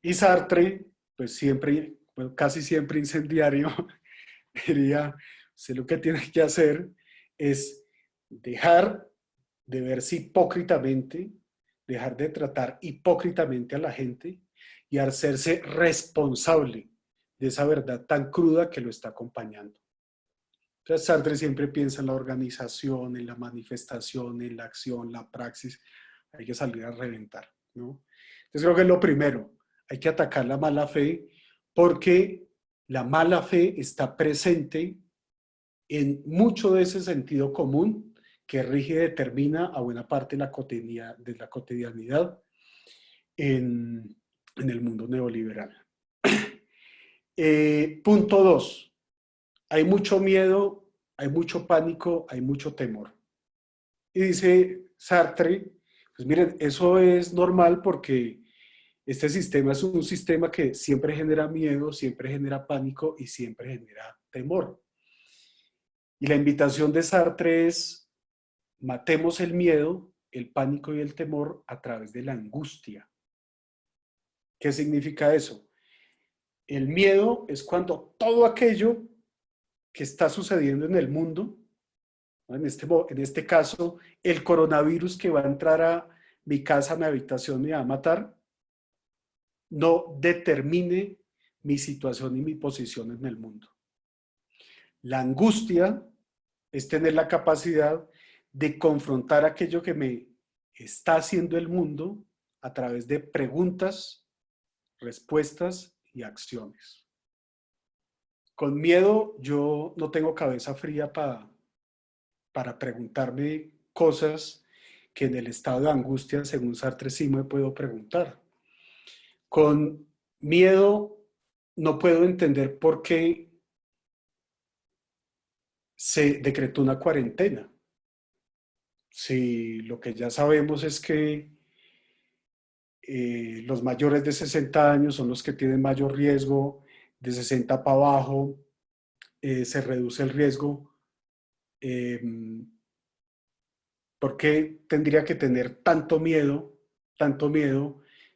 Y Sartre, pues siempre, bueno, casi siempre incendiario, diría, usted lo que tiene que hacer es dejar de verse hipócritamente, dejar de tratar hipócritamente a la gente y hacerse responsable de esa verdad tan cruda que lo está acompañando. Entonces Sartre siempre piensa en la organización, en la manifestación, en la acción, la praxis. Hay que salir a reventar, ¿no? Entonces creo que es lo primero, hay que atacar la mala fe porque la mala fe está presente en mucho de ese sentido común que rige y determina a buena parte de la cotidianidad en el mundo neoliberal. Punto 2. Hay mucho miedo, hay mucho pánico, hay mucho temor. Y dice Sartre, pues miren, eso es normal porque este sistema es un sistema que siempre genera miedo, siempre genera pánico y siempre genera temor. Y la invitación de Sartre es matemos el miedo, el pánico y el temor a través de la angustia. ¿Qué significa eso? El miedo es cuando todo aquello que está sucediendo en el mundo, ¿no? En este caso, el coronavirus que va a entrar a mi casa, a mi habitación, me va a matar, no determine mi situación y mi posición en el mundo. La angustia es tener la capacidad de confrontar aquello que me está haciendo el mundo a través de preguntas, respuestas y acciones. Con miedo yo no tengo cabeza fría para preguntarme cosas que en el estado de angustia, según Sartre, sí me puedo preguntar. Con miedo no puedo entender por qué se decretó una cuarentena. Si lo que ya sabemos es que los mayores de 60 años son los que tienen mayor riesgo, de 60 para abajo se reduce el riesgo. ¿Por qué tendría que tener tanto miedo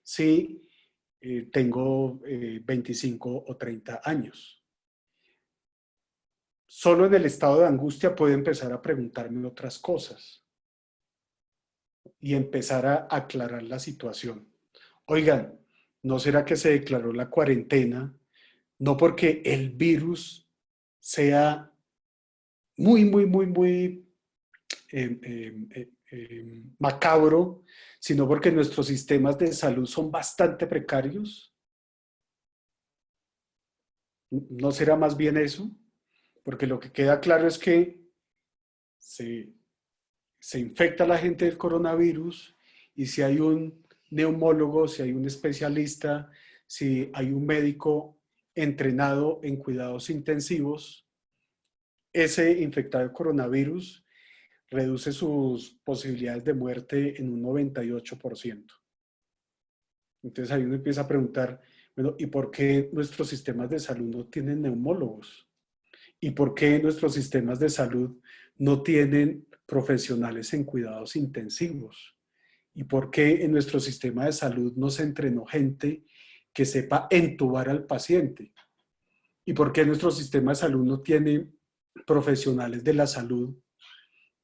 si tengo 25 o 30 años. Solo en el estado de angustia puedo empezar a preguntarme otras cosas y empezar a aclarar la situación. Oigan, ¿no será que se declaró la cuarentena no porque el virus sea muy macabro, sino porque nuestros sistemas de salud son bastante precarios? ¿No será más bien eso? Porque lo que queda claro es que se infecta la gente del coronavirus y si hay un neumólogo, si hay un especialista, si hay un médico entrenado en cuidados intensivos, ese infectado de coronavirus reduce sus posibilidades de muerte en un 98%. Entonces ahí uno empieza a preguntar, bueno, ¿y por qué nuestros sistemas de salud no tienen neumólogos? ¿Y por qué nuestros sistemas de salud no tienen profesionales en cuidados intensivos? ¿Y por qué en nuestro sistema de salud no se entrenó gente que sepa entubar al paciente? ¿Y por qué nuestro sistema de salud no tiene profesionales de la salud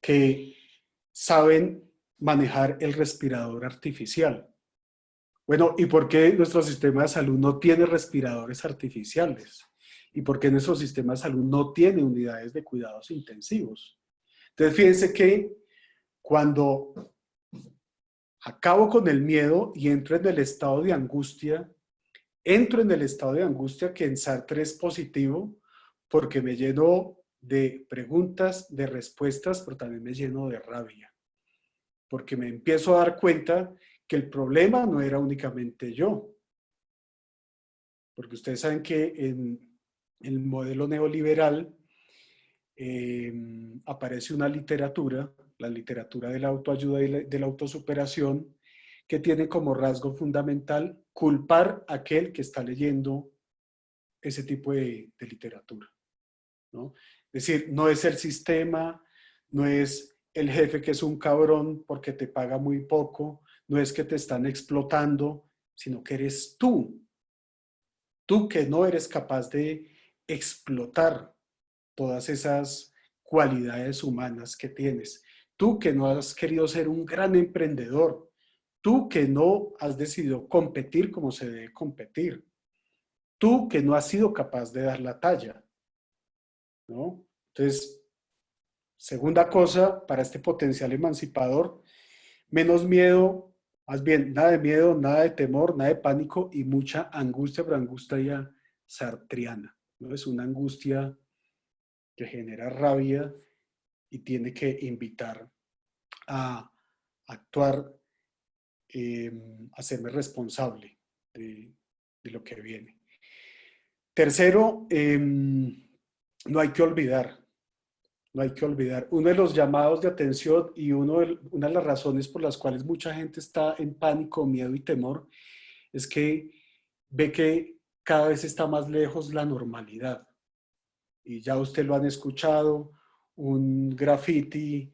que saben manejar el respirador artificial? Bueno, ¿y por qué nuestro sistema de salud no tiene respiradores artificiales? ¿Y por qué nuestro sistema de salud no tiene unidades de cuidados intensivos? Entonces, fíjense que cuando acabo con el miedo y entro en el estado de angustia, entro en el estado de angustia que en Sartre es positivo porque me lleno de preguntas, de respuestas, pero también me lleno de rabia. Porque me empiezo a dar cuenta que el problema no era únicamente yo. Porque ustedes saben que en el modelo neoliberal aparece una literatura, la literatura de la autoayuda y de la autosuperación, que tiene como rasgo fundamental culpar a aquel que está leyendo ese tipo de literatura, ¿no? Es decir, no es el sistema, no es el jefe que es un cabrón porque te paga muy poco, no es que te están explotando, sino que eres tú que no eres capaz de explotar todas esas cualidades humanas que tienes, tú que no has querido ser un gran emprendedor, tú que no has decidido competir como se debe competir, tú que no has sido capaz de dar la talla, ¿no? Entonces, segunda cosa, para este potencial emancipador, menos miedo, más bien nada de miedo, nada de temor, nada de pánico y mucha angustia, pero angustia sartriana, ¿no? Es una angustia que genera rabia y tiene que invitar a actuar, a hacerme responsable de lo que viene. Tercero, no hay que olvidar. No hay que olvidar. Uno de los llamados de atención y una de las razones por las cuales mucha gente está en pánico, miedo y temor es que ve que cada vez está más lejos la normalidad. Y ya usted lo han escuchado, un graffiti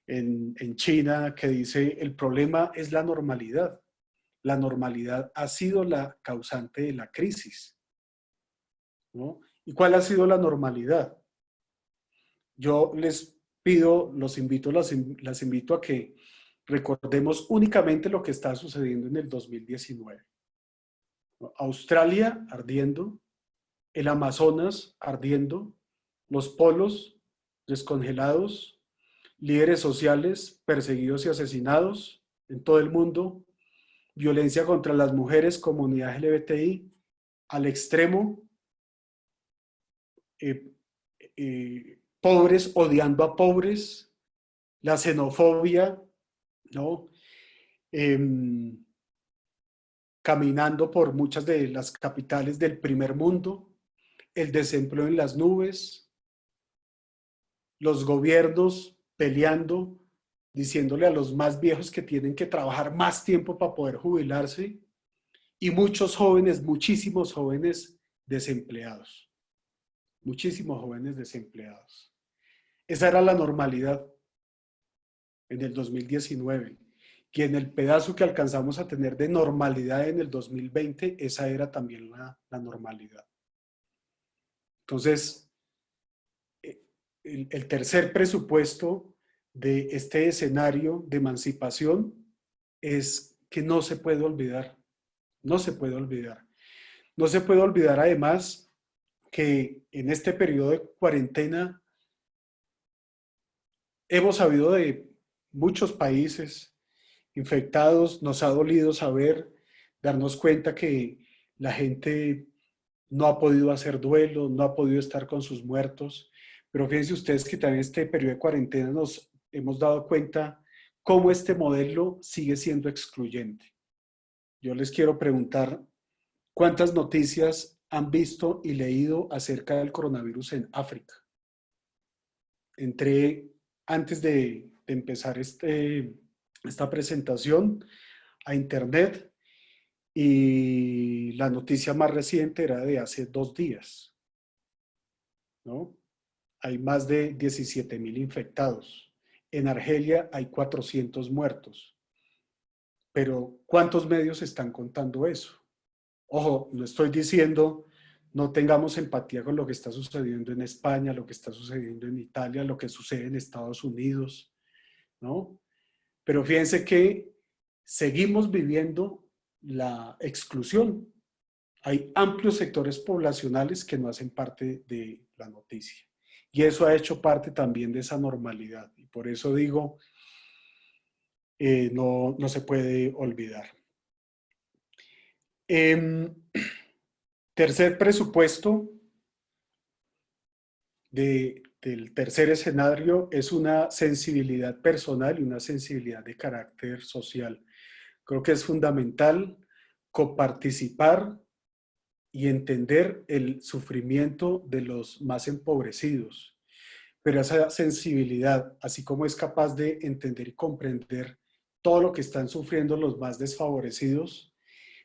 en China que dice, el problema es la normalidad. La normalidad ha sido la causante de la crisis, ¿no? ¿Y cuál ha sido la normalidad? Yo les pido, las invito a que recordemos únicamente lo que está sucediendo en el 2019. Australia ardiendo, el Amazonas ardiendo, los polos descongelados, líderes sociales perseguidos y asesinados en todo el mundo, violencia contra las mujeres, comunidad LGBTI, al extremo, pobres odiando a pobres, la xenofobia, ¿no? Caminando por muchas de las capitales del primer mundo, el desempleo en las nubes, los gobiernos peleando, diciéndole a los más viejos que tienen que trabajar más tiempo para poder jubilarse, y muchos jóvenes, muchísimos jóvenes desempleados. Muchísimos jóvenes desempleados. Esa era la normalidad en el 2019. y en el pedazo que alcanzamos a tener de normalidad en el 2020, esa era también la normalidad. Entonces, el tercer presupuesto de este escenario de emancipación es que no se puede olvidar, no se puede olvidar. No se puede olvidar además que en este periodo de cuarentena hemos sabido de muchos países infectados, nos ha dolido saber, darnos cuenta que la gente no ha podido hacer duelo, no ha podido estar con sus muertos, pero fíjense ustedes que también este periodo de cuarentena nos hemos dado cuenta cómo este modelo sigue siendo excluyente. Yo les quiero preguntar, ¿cuántas noticias han visto y leído acerca del coronavirus en África? Entré antes de empezar esta presentación a internet y la noticia más reciente era de hace 2 días, ¿no? Hay más de 17.000 infectados. En Argelia hay 400 muertos. Pero ¿cuántos medios están contando eso? Ojo, no estoy diciendo no tengamos empatía con lo que está sucediendo en España, lo que está sucediendo en Italia, lo que sucede en Estados Unidos, ¿no? Pero fíjense que seguimos viviendo la exclusión. Hay amplios sectores poblacionales que no hacen parte de la noticia. Y eso ha hecho parte también de esa normalidad. Y por eso digo, no se puede olvidar. Tercer presupuesto del tercer escenario es una sensibilidad personal y una sensibilidad de carácter social. Creo que es fundamental coparticipar y entender el sufrimiento de los más empobrecidos. Pero esa sensibilidad, así como es capaz de entender y comprender todo lo que están sufriendo los más desfavorecidos,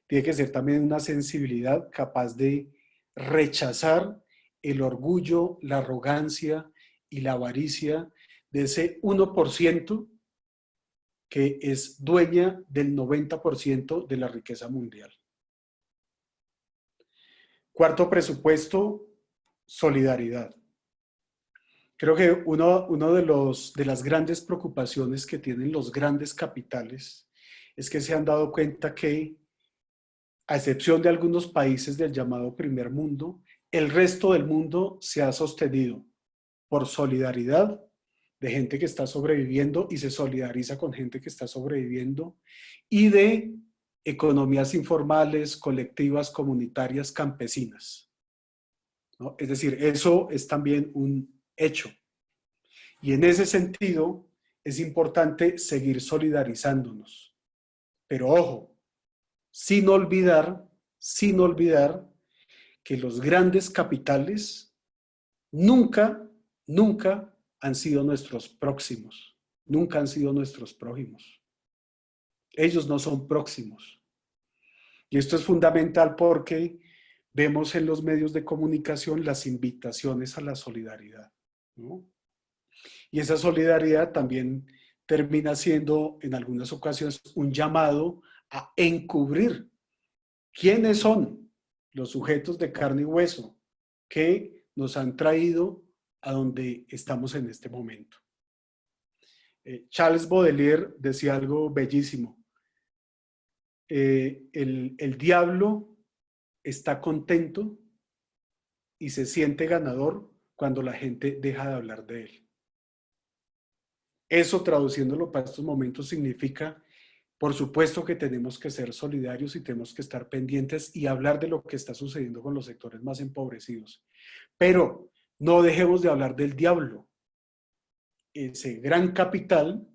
tiene que ser también una sensibilidad capaz de rechazar el orgullo, la arrogancia y la avaricia de ese 1% que es dueña del 90% de la riqueza mundial. Cuarto presupuesto, solidaridad. Creo que uno de las grandes preocupaciones que tienen los grandes capitales es que se han dado cuenta que, a excepción de algunos países del llamado primer mundo, el resto del mundo se ha sostenido por solidaridad de gente que está sobreviviendo y se solidariza con gente que está sobreviviendo, y de economías informales, colectivas, comunitarias, campesinas, ¿no? Es decir, eso es también un hecho. Y en ese sentido es importante seguir solidarizándonos. Pero ojo, sin olvidar que los grandes capitales nunca han sido nuestros próximos, nunca han sido nuestros prójimos. Ellos no son próximos. Y esto es fundamental porque vemos en los medios de comunicación las invitaciones a la solidaridad, ¿no? Y esa solidaridad también termina siendo en algunas ocasiones un llamado a encubrir quiénes son los sujetos de carne y hueso que nos han traído a donde estamos en este momento. Charles Baudelaire decía algo bellísimo. El diablo está contento y se siente ganador cuando la gente deja de hablar de él. Eso, traduciéndolo para estos momentos, significa, por supuesto, que tenemos que ser solidarios y tenemos que estar pendientes y hablar de lo que está sucediendo con los sectores más empobrecidos. Pero no dejemos de hablar del diablo, ese gran capital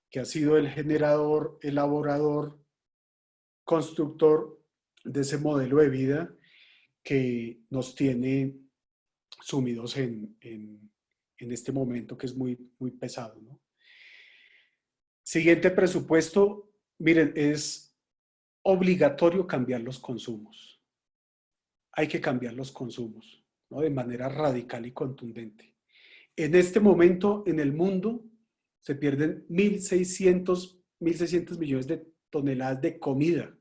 que ha sido el generador, elaborador, constructor de ese modelo de vida que nos tiene sumidos en este momento que es muy pesado, ¿no? Siguiente presupuesto, miren, es obligatorio cambiar los consumos. Hay que cambiar los consumos, ¿no? De manera radical y contundente. En este momento, en el mundo, se pierden 1.600 1.600 millones de toneladas de comida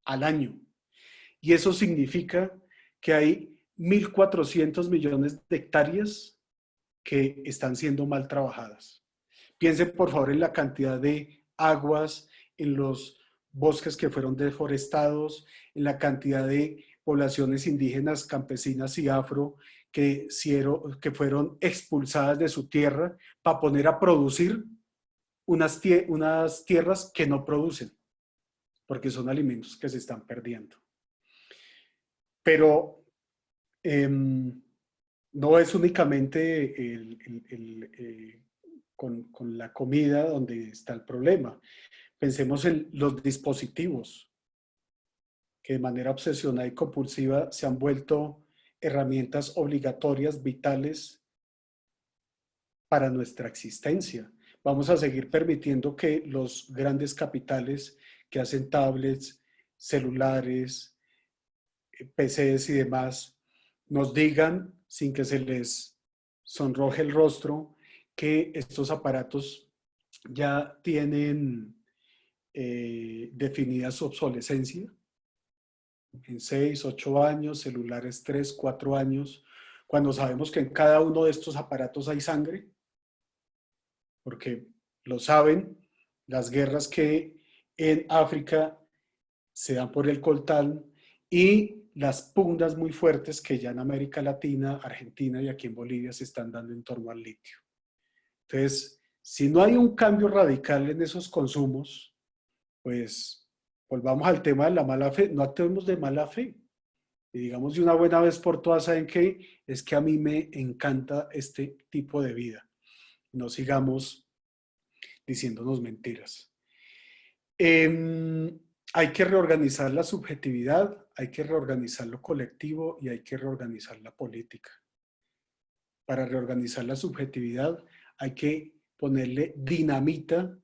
al año. Y eso significa que hay 1.400 millones de hectáreas que están siendo mal trabajadas. Piense por favor en la cantidad de aguas, en los bosques que fueron deforestados, en la cantidad de poblaciones indígenas, campesinas y afro que fueron expulsadas de su tierra para poner a producir unas tierras que no producen, porque son alimentos que se están perdiendo. Pero no es únicamente con la comida donde está el problema. Pensemos en los dispositivos que de manera obsesionada y compulsiva se han vuelto herramientas obligatorias, vitales para nuestra existencia. Vamos a seguir permitiendo que los grandes capitales que hacen tablets, celulares, PCs y demás, nos digan, sin que se les sonroje el rostro, que estos aparatos ya tienen definida su obsolescencia en 6, 8 años, celulares 3, 4 años, cuando sabemos que en cada uno de estos aparatos hay sangre, porque lo saben, las guerras que en África se dan por el coltán y las pugnas muy fuertes que ya en América Latina, Argentina y aquí en Bolivia se están dando en torno al litio. Entonces, si no hay un cambio radical en esos consumos, pues volvamos al tema de la mala fe. No actuemos de mala fe. Y digamos de una buena vez por todas, ¿saben qué? Es que a mí me encanta este tipo de vida. No sigamos diciéndonos mentiras. Hay que reorganizar la subjetividad, hay que reorganizar lo colectivo y hay que reorganizar la política. Para reorganizar la subjetividad hay que ponerle dinamita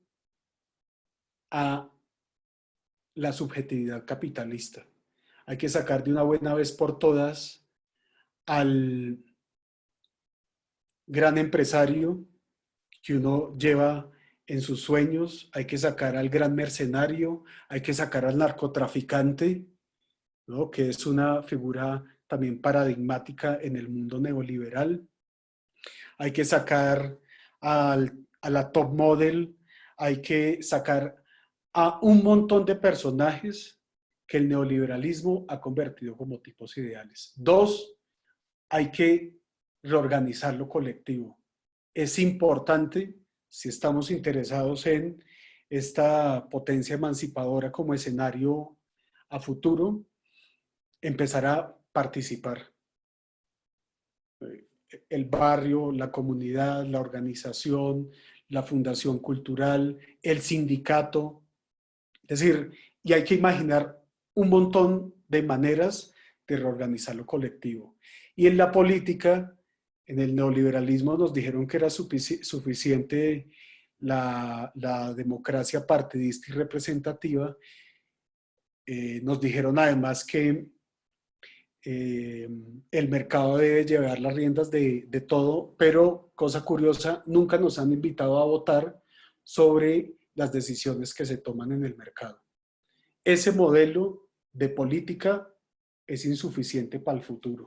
a la subjetividad capitalista. Hay que sacar de una buena vez por todas al gran empresario que uno lleva en sus sueños, hay que sacar al gran mercenario, hay que sacar al narcotraficante, ¿no? Que es una figura también paradigmática en el mundo neoliberal. Hay que sacar a la top model, hay que sacar a un montón de personajes que el neoliberalismo ha convertido como tipos ideales. 2, hay que reorganizar lo colectivo. Es importante, si estamos interesados en esta potencia emancipadora como escenario a futuro, empezar a participar. El barrio, la comunidad, la organización, la fundación cultural, el sindicato. Es decir, y hay que imaginar un montón de maneras de reorganizar lo colectivo. Y en la política, en el neoliberalismo nos dijeron que era suficiente la democracia partidista y representativa. Nos dijeron además que el mercado debe llevar las riendas de todo, pero cosa curiosa, nunca nos han invitado a votar sobre las decisiones que se toman en el mercado. Ese modelo de política es insuficiente para el futuro.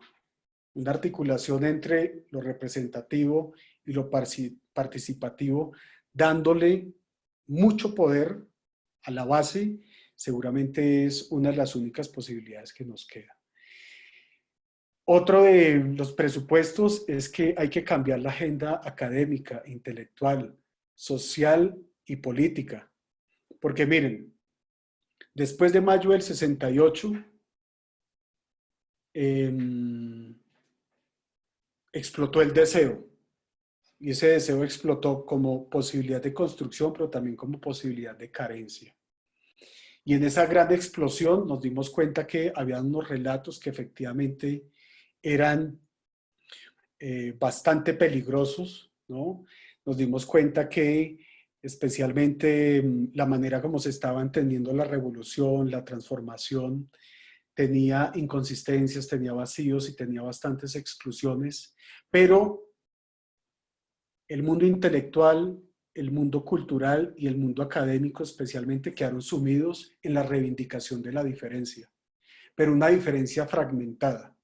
Una articulación entre lo representativo y lo participativo, dándole mucho poder a la base, seguramente es una de las únicas posibilidades que nos queda. Otro de los presupuestos es que hay que cambiar la agenda académica, intelectual, social y política. Porque miren, después de mayo del 68, explotó el deseo. Y ese deseo explotó como posibilidad de construcción, pero también como posibilidad de carencia. Y en esa gran explosión nos dimos cuenta que había unos relatos que efectivamente eran bastante peligrosos, ¿no? Nos dimos cuenta que especialmente la manera como se estaba entendiendo la revolución, la transformación, tenía inconsistencias, tenía vacíos y tenía bastantes exclusiones, pero el mundo intelectual, el mundo cultural y el mundo académico especialmente quedaron sumidos en la reivindicación de la diferencia, pero una diferencia fragmentada.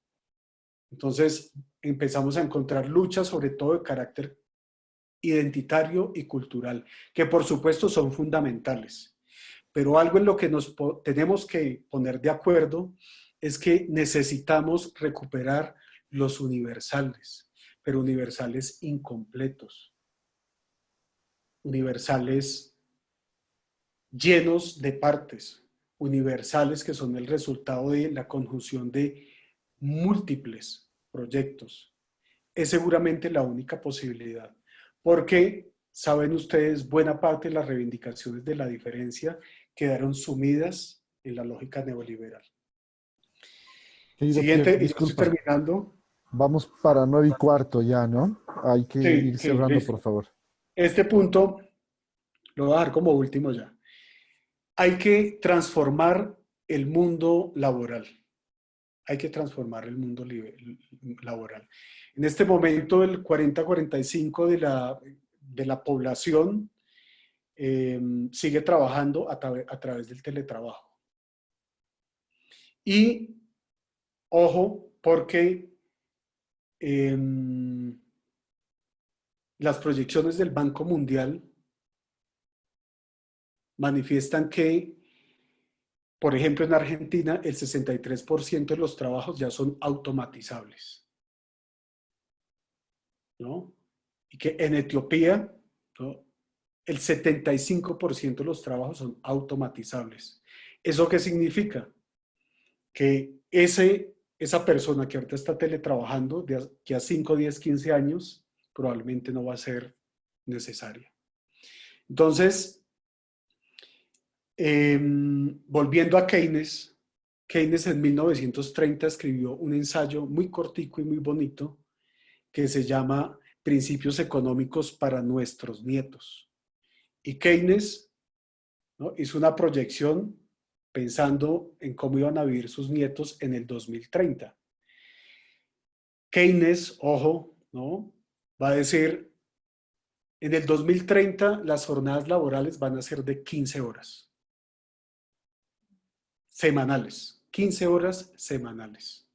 Entonces empezamos a encontrar luchas sobre todo de carácter identitario y cultural, que por supuesto son fundamentales. Pero algo en lo que nos tenemos que poner de acuerdo es que necesitamos recuperar los universales, pero universales incompletos, universales llenos de partes, universales que son el resultado de la conjunción de múltiples proyectos. Es seguramente la única posibilidad, porque, saben ustedes, buena parte de las reivindicaciones de la diferencia quedaron sumidas en la lógica neoliberal. Querido Pierre, Siguiente, y ya estoy disculpa, terminando. vamos para 9:15 ya, ¿no? Hay que Sí, ir sí, cerrando, listo. por favor. Este punto lo voy a dejar como último ya. Hay que transformar el mundo laboral. Hay que transformar el mundo laboral. En este momento, el 40-45 de la población sigue trabajando a través del teletrabajo. Y ojo, porque las proyecciones del Banco Mundial manifiestan que, por ejemplo, en Argentina, el 63% de los trabajos ya son automatizables, ¿no? Y que en Etiopía, ¿no?, el 75% de los trabajos son automatizables. ¿Eso qué significa? Que esa persona que ahorita está teletrabajando, que a 5, 10, 15 años, probablemente no va a ser necesaria. Entonces, volviendo a Keynes, Keynes en 1930 escribió un ensayo muy cortico y muy bonito que se llama Principios económicos para nuestros nietos. Y Keynes, ¿no?, hizo una proyección pensando en cómo iban a vivir sus nietos en el 2030. Keynes, ojo, ¿no?, va a decir, en el 2030 las jornadas laborales van a ser de 15 horas semanales, 15 horas semanales,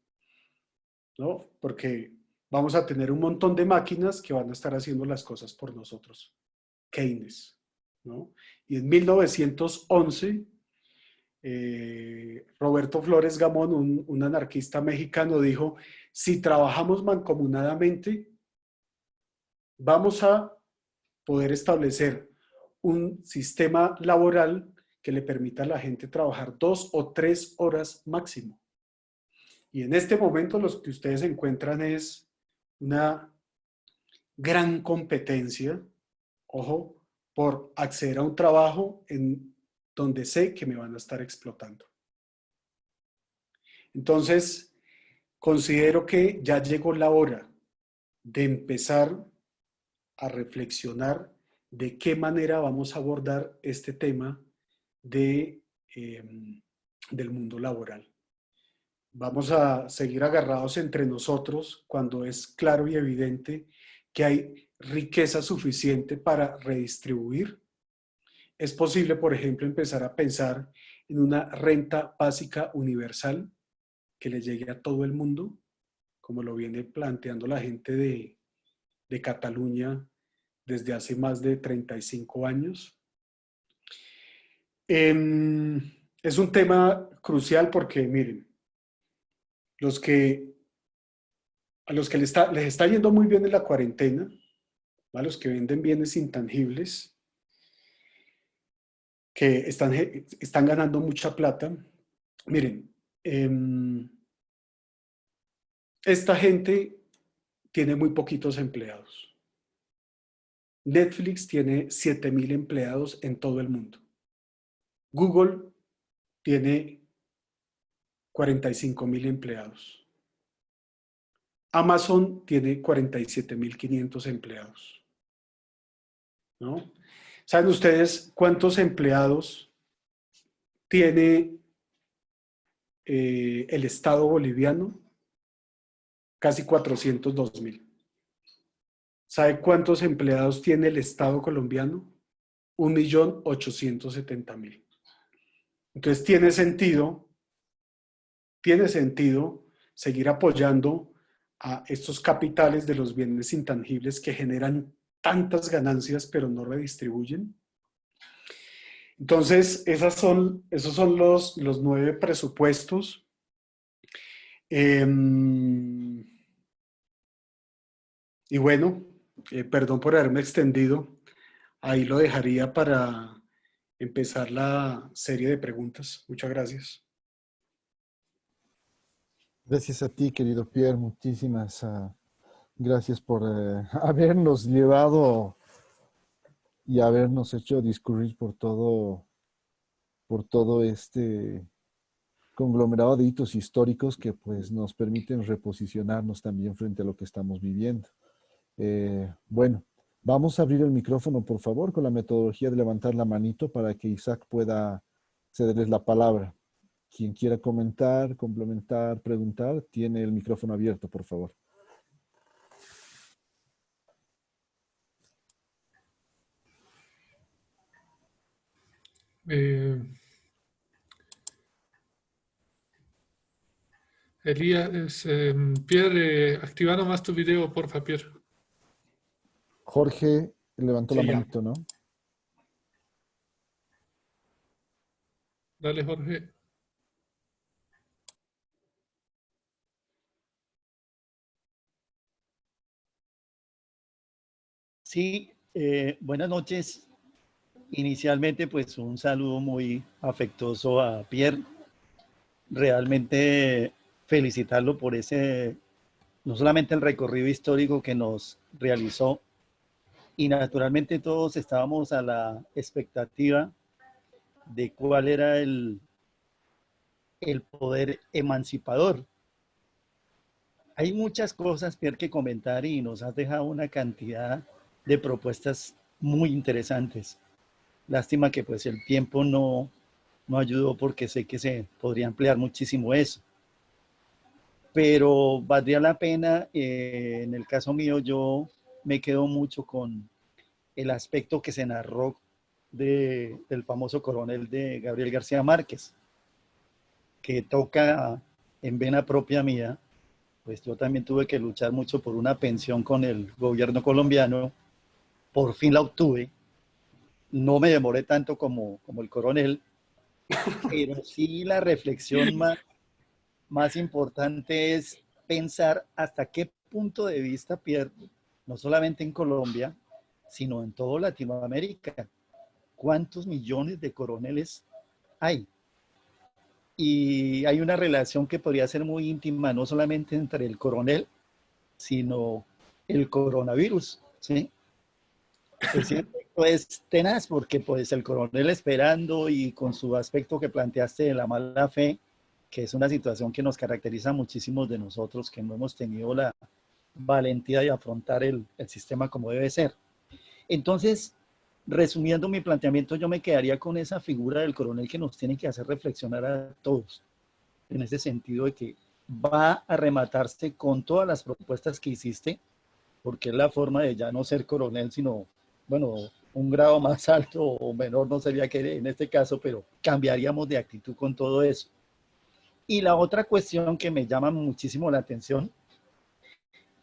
¿no? Porque vamos a tener un montón de máquinas que van a estar haciendo las cosas por nosotros. Keynes, ¿no? Y en 1911, Roberto Flores Gamón, un anarquista mexicano, dijo, si trabajamos mancomunadamente, vamos a poder establecer un sistema laboral que le permita a la gente trabajar 2 o 3 horas máximo. Y en este momento lo que ustedes encuentran es una gran competencia, ojo, por acceder a un trabajo en donde sé que me van a estar explotando. Entonces, considero que ya llegó la hora de empezar a reflexionar de qué manera vamos a abordar este tema del mundo laboral. Vamos a seguir agarrados entre nosotros cuando es claro y evidente que hay riqueza suficiente para redistribuir. Es posible, por ejemplo, empezar a pensar en una renta básica universal que le llegue a todo el mundo, como lo viene planteando la gente de Cataluña desde hace más de 35 años. Es un tema crucial porque, miren, a los que les está yendo muy bien en la cuarentena, a los que venden bienes intangibles, que están ganando mucha plata, miren, esta gente tiene muy poquitos empleados. Netflix tiene 7,000 empleados en todo el mundo. Google tiene 45,000 empleados. Amazon tiene 47,500 empleados, ¿no? ¿Saben ustedes cuántos empleados tiene el Estado boliviano? Casi 402,000. ¿Sabe cuántos empleados tiene el Estado colombiano? 1.870.000. Entonces tiene sentido seguir apoyando a estos capitales de los bienes intangibles que generan tantas ganancias pero no redistribuyen. Entonces, esos son los 9 presupuestos. Y bueno, perdón por haberme extendido. Ahí lo dejaría para empezar la serie de preguntas. Muchas gracias. Gracias a ti, querido Pierre. Muchísimas gracias por habernos llevado y habernos hecho discurrir por todo este conglomerado de hitos históricos que pues nos permiten reposicionarnos también frente a lo que estamos viviendo. Bueno, vamos a abrir el micrófono, por favor, con la metodología de levantar la manito para que Isaac pueda cederles la palabra. Quien quiera comentar, complementar, preguntar, tiene el micrófono abierto, por favor. Elías, Pierre, activa nomás tu video, porfa, Pierre. Jorge levantó la Sí, ya. manito, ¿no? Dale, Jorge. Sí, buenas noches. Inicialmente, pues un saludo muy afectuoso a Pierre. Realmente felicitarlo por ese, no solamente el recorrido histórico que nos realizó, y naturalmente todos estábamos a la expectativa de cuál era el poder emancipador. Hay muchas cosas, Pierre, que comentar y nos has dejado una cantidad de propuestas muy interesantes. Lástima que pues el tiempo no ayudó porque sé que se podría ampliar muchísimo eso. Pero valdría la pena, en el caso mío yo me quedo mucho con el aspecto que se narró del famoso coronel de Gabriel García Márquez, que toca en vena propia mía. Pues yo también tuve que luchar mucho por una pensión con el gobierno colombiano. Por fin la obtuve. No me demoré tanto como el coronel, pero sí la reflexión más importante es pensar hasta qué punto de vista pierde, no solamente en Colombia, sino en toda Latinoamérica. ¿Cuántos millones de coroneles hay? Y hay una relación que podría ser muy íntima, no solamente entre el coronel, sino el coronavirus, ¿sí? Ese efecto es tenaz porque pues el coronel esperando y con su aspecto que planteaste de la mala fe, que es una situación que nos caracteriza muchísimos de nosotros que no hemos tenido la valentía de afrontar el sistema como debe ser. Entonces, resumiendo mi planteamiento, yo me quedaría con esa figura del coronel que nos tiene que hacer reflexionar a todos, en ese sentido de que va a rematarse con todas las propuestas que hiciste, porque es la forma de ya no ser coronel, sino, bueno, un grado más alto o menor no sería que en este caso, pero cambiaríamos de actitud con todo eso. Y la otra cuestión que me llama muchísimo la atención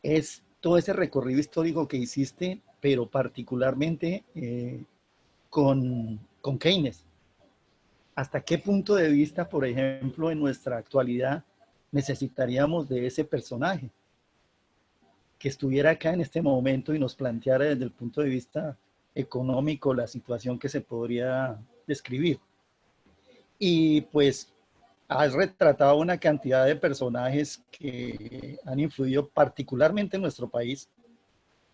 es todo ese recorrido histórico que hiciste, pero particularmente con Keynes. ¿Hasta qué punto de vista, por ejemplo, en nuestra actualidad necesitaríamos de ese personaje que estuviera acá en este momento y nos planteara desde el punto de vista económico la situación que se podría describir? Y pues has retratado una cantidad de personajes que han influido particularmente en nuestro país.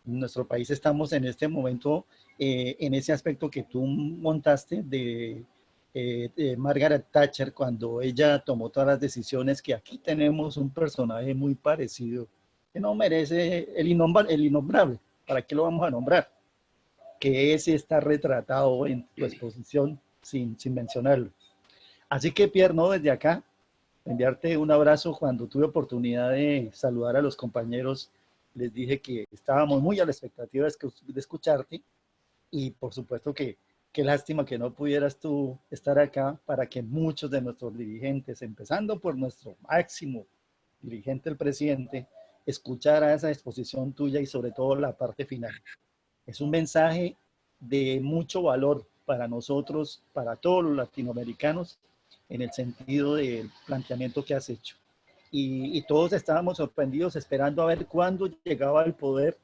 En nuestro país estamos en este momento en ese aspecto que tú montaste de Margaret Thatcher, cuando ella tomó todas las decisiones, que aquí tenemos un personaje muy parecido, que no merece el innombrable. ¿Para qué lo vamos a nombrar? Que ese está retratado en tu exposición sin mencionarlo. Así que, Pierre, no, desde acá, enviarte un abrazo cuando tuve oportunidad de saludar a los compañeros les dije que estábamos muy a la expectativa de escucharte y por supuesto que qué lástima que no pudieras tú estar acá para que muchos de nuestros dirigentes, empezando por nuestro máximo dirigente, el presidente, escuchara esa exposición tuya y sobre todo la parte final. Es un mensaje de mucho valor para nosotros, para todos los latinoamericanos, en el sentido del planteamiento que has hecho. Y todos estábamos sorprendidos esperando a ver cuándo llegaba al poder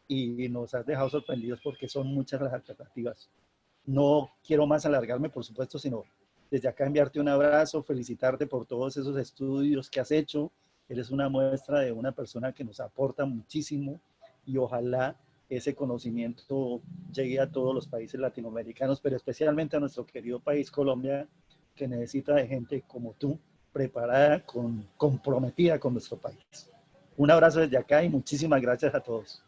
y nos has dejado sorprendidos porque son muchas las alternativas. No quiero más alargarme, por supuesto, sino desde acá enviarte un abrazo, felicitarte por todos esos estudios que has hecho. Eres una muestra de una persona que nos aporta muchísimo y ojalá ese conocimiento llegue a todos los países latinoamericanos, pero especialmente a nuestro querido país Colombia, que necesita de gente como tú, preparada, comprometida con nuestro país. Un abrazo desde acá y muchísimas gracias a todos.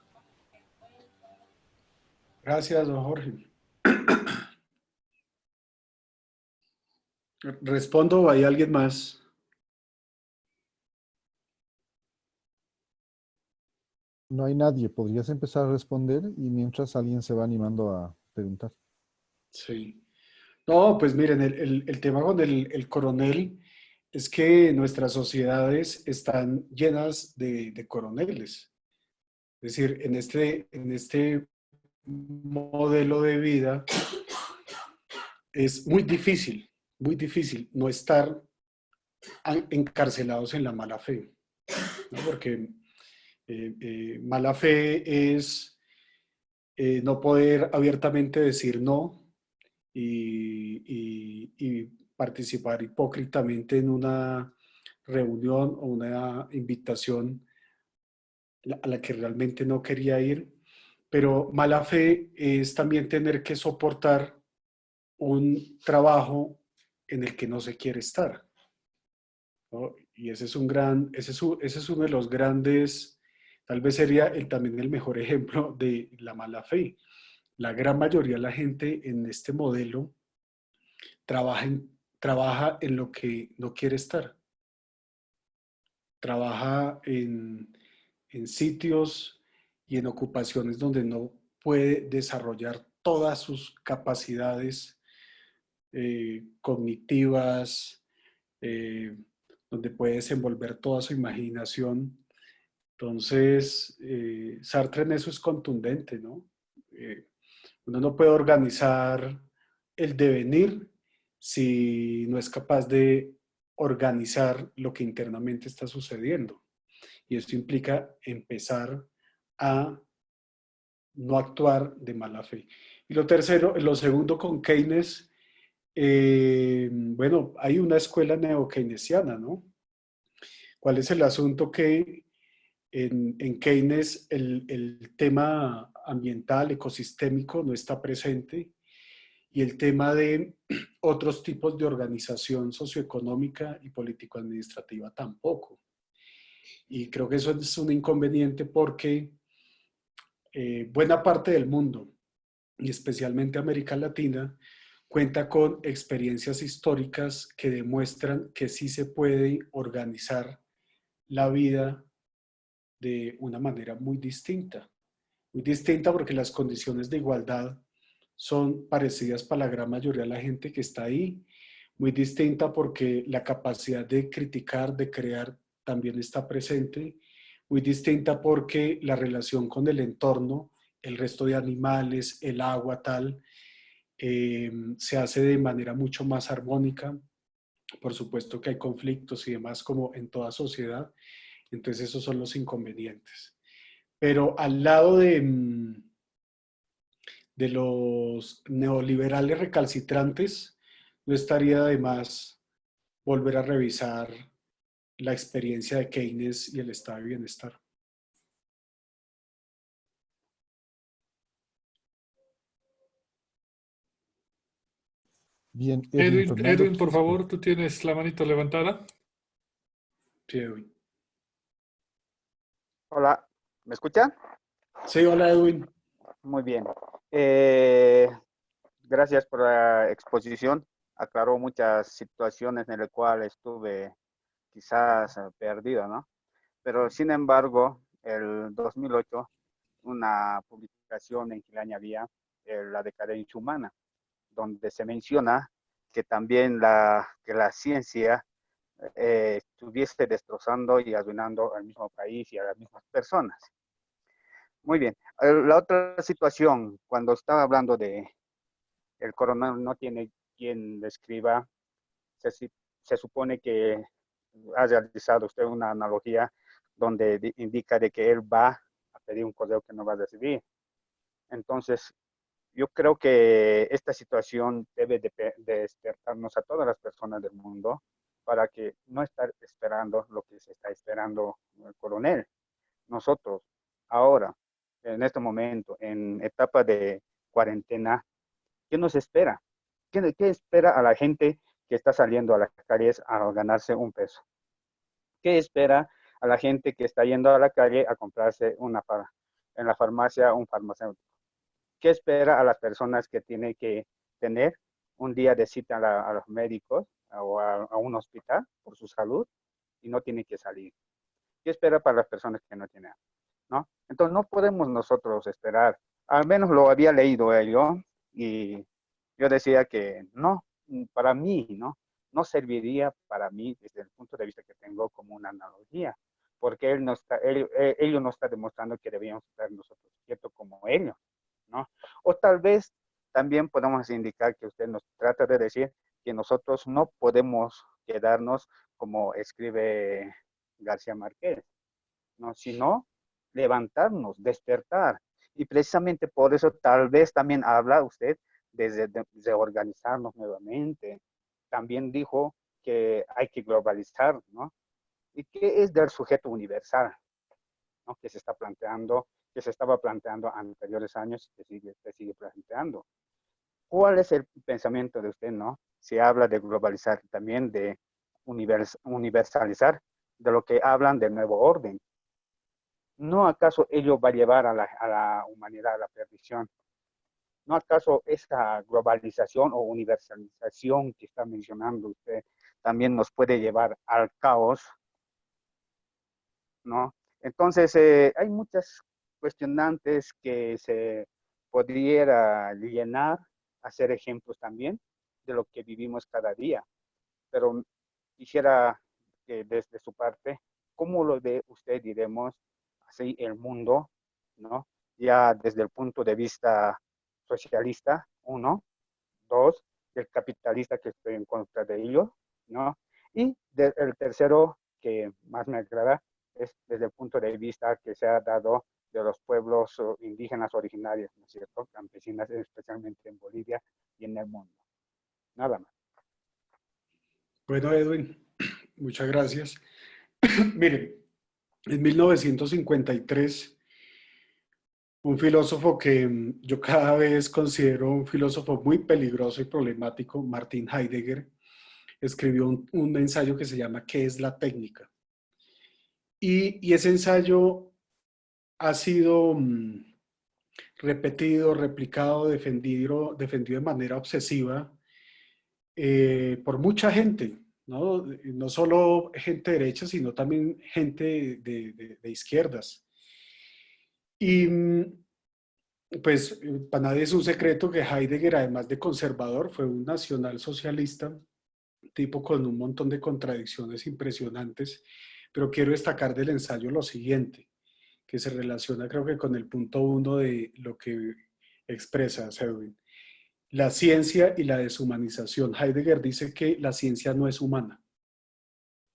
Gracias, don Jorge. Respondo, ¿hay alguien más? No hay nadie. ¿Podrías empezar a responder y mientras alguien se va animando a preguntar? Sí. No, pues miren, el tema con el coronel es que nuestras sociedades están llenas de coroneles. Es decir, en este modelo de vida es muy difícil no estar encarcelados en la mala fe, ¿no? Porque mala fe es no poder abiertamente decir no y participar hipócritamente en una reunión o una invitación a la que realmente no quería ir. Pero mala fe es también tener que soportar un trabajo en el que no se quiere estar, ¿no? Y ese es uno de los grandes, tal vez sería también el mejor ejemplo de la mala fe. La gran mayoría de la gente en este modelo trabaja en lo que no quiere estar. Trabaja en sitios y en ocupaciones donde no puede desarrollar todas sus capacidades cognitivas, donde puede desenvolver toda su imaginación. Entonces, Sartre en eso es contundente, ¿no? Uno no puede organizar el devenir si no es capaz de organizar lo que internamente está sucediendo. Y esto implica empezar a no actuar de mala fe. Y lo segundo con Keynes, bueno, hay una escuela neo-keynesiana, ¿no? ¿Cuál es el asunto? Que en Keynes el tema ambiental, ecosistémico no está presente y el tema de otros tipos de organización socioeconómica y político-administrativa tampoco. Y creo que eso es un inconveniente porque buena parte del mundo, y especialmente América Latina, cuenta con experiencias históricas que demuestran que sí se puede organizar la vida de una manera muy distinta. Muy distinta porque las condiciones de igualdad son parecidas para la gran mayoría de la gente que está ahí. Muy distinta porque la capacidad de criticar, de crear, también está presente. Muy distinta porque la relación con el entorno, el resto de animales, el agua, tal, se hace de manera mucho más armónica. Por supuesto que hay conflictos y demás como en toda sociedad. Entonces esos son los inconvenientes. Pero al lado de los neoliberales recalcitrantes, no estaría de más volver a revisar la experiencia de Keynes y el estado de bienestar. Bien, Edwin Fernando. Edwin, por favor, tú tienes la manito levantada. Sí, Edwin. Hola, ¿me escuchan? Sí, hola Edwin. Muy bien. Gracias por la exposición. Aclaró muchas situaciones en las cuales estuve quizás perdido, ¿no? Pero sin embargo, el 2008 una publicación en que le añadía la decadencia humana, donde se menciona que también que la ciencia estuviese destrozando y arruinando al mismo país y a las mismas personas. Muy bien. La otra situación, cuando estaba hablando de el coronel no tiene quien le escriba, se supone que ha realizado usted una analogía donde indica de que él va a pedir un correo que no va a recibir. Entonces, yo creo que esta situación debe de despertarnos a todas las personas del mundo para que no estar esperando lo que se está esperando el coronel. Nosotros, ahora, en este momento, en etapa de cuarentena, ¿qué nos espera? ¿Qué espera a la gente que está saliendo a las calles a ganarse un peso? ¿Qué espera a la gente que está yendo a la calle a comprarse en la farmacia un farmacéutico? ¿Qué espera a las personas que tienen que tener un día de cita a los médicos o a un hospital por su salud y no tienen que salir? ¿Qué espera para las personas que no tienen? ¿No? Entonces no podemos nosotros esperar. Al menos lo había leído yo y yo decía que no, para mí, ¿no? No serviría para mí desde el punto de vista que tengo como una analogía, porque ellos no está demostrando que debíamos estar nosotros quietos como ellos, ¿no? O tal vez también podemos indicar que usted nos trata de decir que nosotros no podemos quedarnos como escribe García Márquez, ¿no? Sino levantarnos, despertar. Y precisamente por eso tal vez también habla usted de organizarnos nuevamente. También dijo que hay que globalizar, ¿no? ¿Y qué es del sujeto universal, ¿no? Que se está planteando, que se estaba planteando anteriores años y se sigue planteando? ¿Cuál es el pensamiento de usted, no? Se habla de globalizar, también de universalizar, de lo que hablan del nuevo orden. ¿No acaso ello va a llevar a la humanidad a la perdición? ¿No acaso esta globalización o universalización que está mencionando usted también nos puede llevar al caos? ¿No? Entonces, hay muchas cuestionantes que se pudiera llenar, hacer ejemplos también de lo que vivimos cada día. Pero quisiera que desde su parte, ¿cómo lo ve usted, diremos, así el mundo, ¿no? Ya desde el punto de vista socialista, uno, dos, del capitalista que estoy en contra de ello, ¿no? Y el tercero que más me agrada es desde el punto de vista que se ha dado de los pueblos indígenas originarios, ¿no es cierto? Campesinas, especialmente en Bolivia y en el mundo. Nada más. Bueno, Edwin, muchas gracias. Miren, en 1953, un filósofo que yo cada vez considero un filósofo muy peligroso y problemático, Martin Heidegger, escribió un ensayo que se llama ¿Qué es la técnica? Y ese ensayo ha sido repetido, replicado, defendido de manera obsesiva por mucha gente, ¿no? No solo gente derecha, sino también gente de izquierdas. Y pues para nadie es un secreto que Heidegger, además de conservador, fue un nacionalsocialista, tipo con un montón de contradicciones impresionantes, pero quiero destacar del ensayo lo siguiente, que se relaciona creo que con el punto 1 de lo que expresa Edwin. La ciencia y la deshumanización. Heidegger dice que la ciencia no es humana.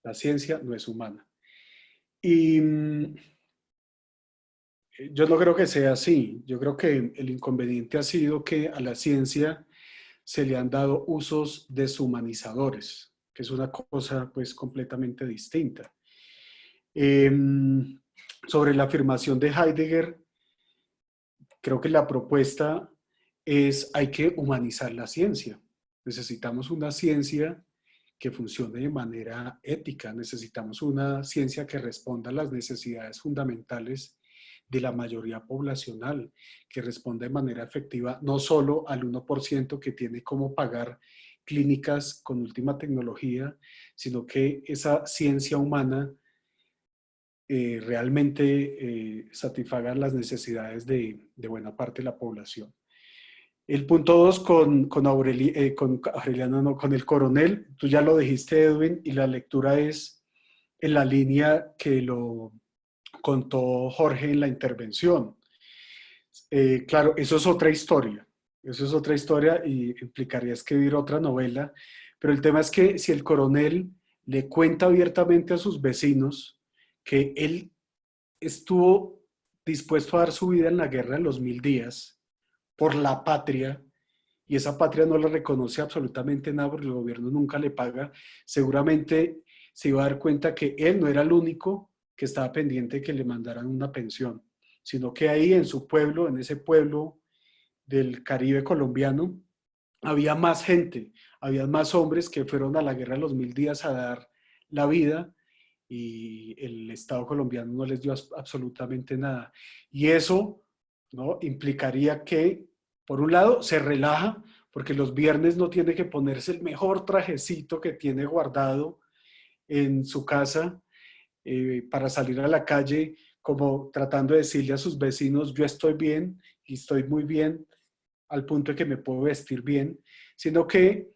La ciencia no es humana. Y yo no creo que sea así. Yo creo que el inconveniente ha sido que a la ciencia se le han dado usos deshumanizadores, que es una cosa pues completamente distinta. Sobre la afirmación de Heidegger, creo que la propuesta es hay que humanizar la ciencia. Necesitamos una ciencia que funcione de manera ética. Necesitamos una ciencia que responda a las necesidades fundamentales de la mayoría poblacional, que responda de manera efectiva no solo al 1% que tiene cómo pagar clínicas con última tecnología, sino que esa ciencia humana realmente satisfagan las necesidades de buena parte de la población. El punto 2 con Aureliano, no, con el coronel, tú ya lo dijiste, Edwin, y la lectura es en la línea que lo contó Jorge en la intervención. Claro, eso es otra historia. Eso es otra historia y implicaría escribir otra novela. Pero el tema es que si el coronel le cuenta abiertamente a sus vecinos que él estuvo dispuesto a dar su vida en la guerra en los 1000 días por la patria, y esa patria no le reconoce absolutamente nada porque el gobierno nunca le paga, seguramente se iba a dar cuenta que él no era el único que estaba pendiente de que le mandaran una pensión, sino que ahí en su pueblo, en ese pueblo del Caribe colombiano, había más gente, había más hombres que fueron a la guerra de los 1000 días a dar la vida y el Estado colombiano no les dio absolutamente nada. Y eso, ¿no?, implicaría que, por un lado, se relaja, porque los viernes no tiene que ponerse el mejor trajecito que tiene guardado en su casa para salir a la calle, como tratando de decirle a sus vecinos, yo estoy bien y estoy muy bien, al punto de que me puedo vestir bien, sino que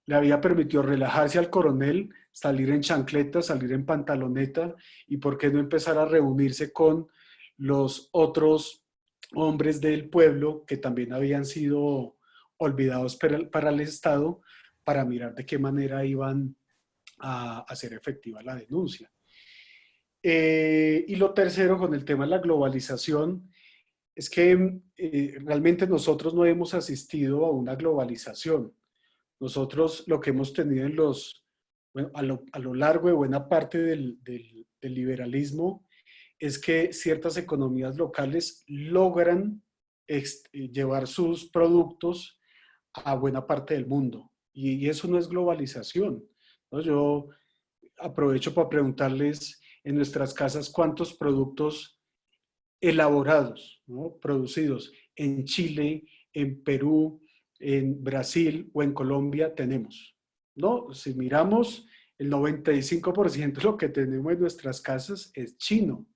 le había permitido relajarse al coronel, salir en chancleta, salir en pantaloneta y por qué no empezar a reunirse con los otros hombres del pueblo que también habían sido olvidados para el Estado, para mirar de qué manera iban a hacer efectiva la denuncia. Y lo tercero, con el tema de la globalización, es que realmente nosotros no hemos asistido a una globalización. Nosotros lo que hemos tenido bueno, a lo largo de buena parte del liberalismo es que ciertas economías locales logran llevar sus productos a buena parte del mundo. Y eso no es globalización, ¿no? Yo aprovecho para preguntarles en nuestras casas cuántos productos elaborados, ¿no?, producidos en Chile, en Perú, en Brasil o en Colombia tenemos, ¿no? Si miramos, el 95% de lo que tenemos en nuestras casas es chino.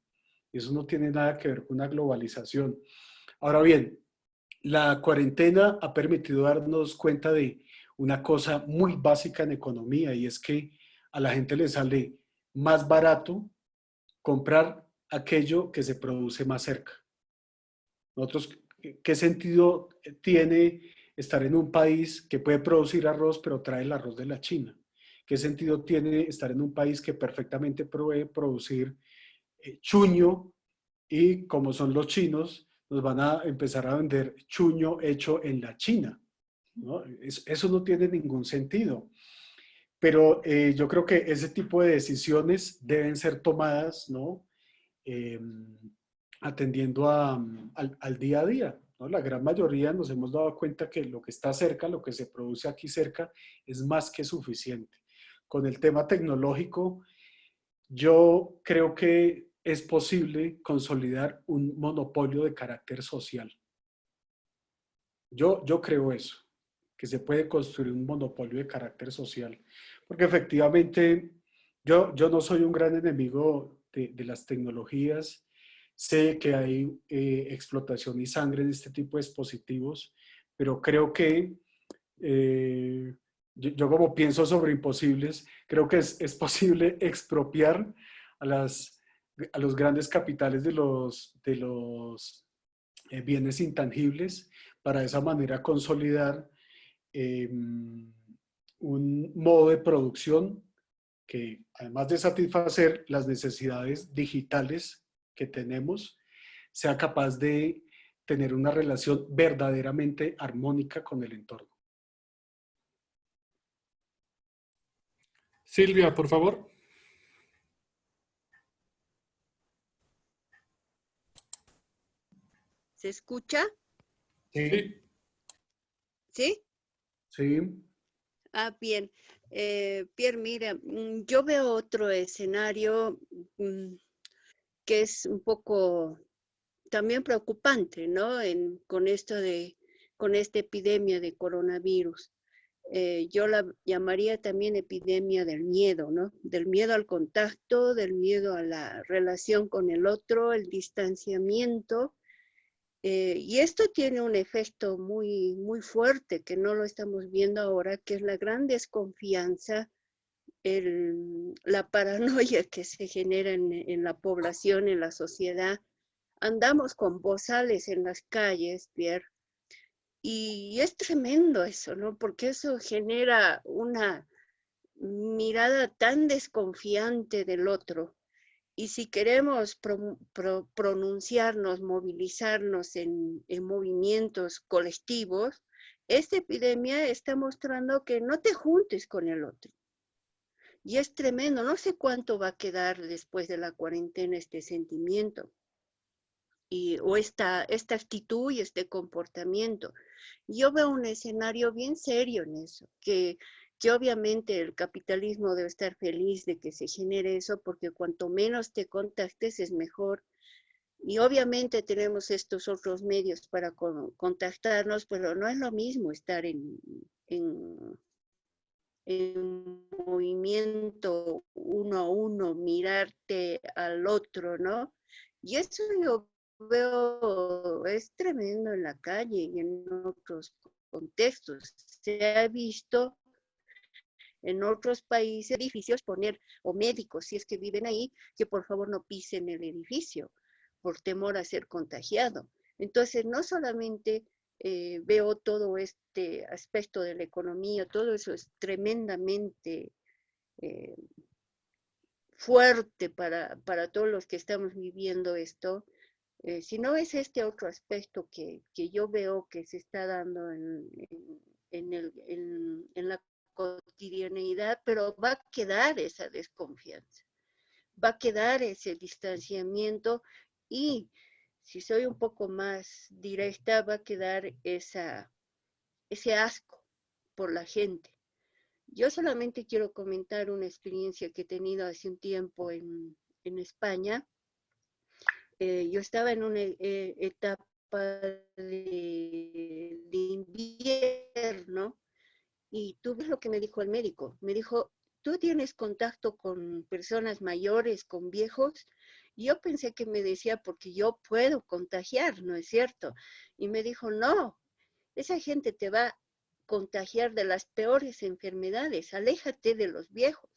Eso no tiene nada que ver con una globalización. Ahora bien, la cuarentena ha permitido darnos cuenta de una cosa muy básica en economía, y es que a la gente le sale más barato comprar aquello que se produce más cerca. Nosotros, ¿qué sentido tiene estar en un país que puede producir arroz, pero trae el arroz de la China? ¿Qué sentido tiene estar en un país que perfectamente puede producir chuño y, como son los chinos, nos van a empezar a vender chuño hecho en la China, ¿no? Eso no tiene ningún sentido. Pero yo creo que ese tipo de decisiones deben ser tomadas, ¿no?, eh, atendiendo al día a día, ¿no? La gran mayoría nos hemos dado cuenta que lo que está cerca, lo que se produce aquí cerca, es más que suficiente. Con el tema tecnológico, yo creo que es posible consolidar un monopolio de carácter social. Yo creo eso, que se puede construir un monopolio de carácter social, porque efectivamente yo no soy un gran enemigo de las tecnologías. Sé que hay explotación y sangre en este tipo de dispositivos, pero creo que yo como pienso sobre imposibles, creo que es posible expropiar a, a los grandes capitales de los bienes intangibles, para de esa manera consolidar un modo de producción que, además de satisfacer las necesidades digitales que tenemos, sea capaz de tener una relación verdaderamente armónica con el entorno. Silvia, por favor. ¿Se escucha? Sí. ¿Sí? Sí. Ah, bien. Pierre, mira, yo veo otro escenario que es un poco también preocupante, ¿no? Con esta epidemia de coronavirus. Yo la llamaría también epidemia del miedo, ¿no? Del miedo al contacto, del miedo a la relación con el otro, el distanciamiento. Y esto tiene un efecto muy, muy fuerte que no lo estamos viendo ahora, que es la gran desconfianza, la paranoia que se genera en la población, en la sociedad. Andamos con bozales en las calles, Pierre, y es tremendo eso, ¿no? Porque eso genera una mirada tan desconfiante del otro. Y si queremos pronunciarnos, movilizarnos en movimientos colectivos, esta epidemia está mostrando que no te juntes con el otro. Y es tremendo, no sé cuánto va a quedar después de la cuarentena este sentimiento o esta actitud y este comportamiento. Yo veo un escenario bien serio en eso, que obviamente el capitalismo debe estar feliz de que se genere eso, porque cuanto menos te contactes es mejor. Y obviamente tenemos estos otros medios para contactarnos, pero no es lo mismo estar en movimiento uno a uno, mirarte al otro, ¿no? Y eso yo veo, es tremendo en la calle y en otros contextos. Se ha visto en otros países, edificios poner, o médicos, si es que viven ahí, que por favor no pisen el edificio por temor a ser contagiado. Entonces, no solamente veo todo este aspecto de la economía, todo eso es tremendamente fuerte para todos los que estamos viviendo esto, sino es este otro aspecto que yo veo que se está dando en la cotidianeidad, pero va a quedar esa desconfianza, va a quedar ese distanciamiento y, si soy un poco más directa, va a quedar ese asco por la gente. Yo solamente quiero comentar una experiencia que he tenido hace un tiempo en España. Yo estaba en una etapa de invierno y tú ves lo que me dijo el médico. Me dijo, ¿tú tienes contacto con personas mayores, con viejos? Y yo pensé que me decía porque yo puedo contagiar, ¿no es cierto? Y me dijo, no, esa gente te va a contagiar de las peores enfermedades, aléjate de los viejos.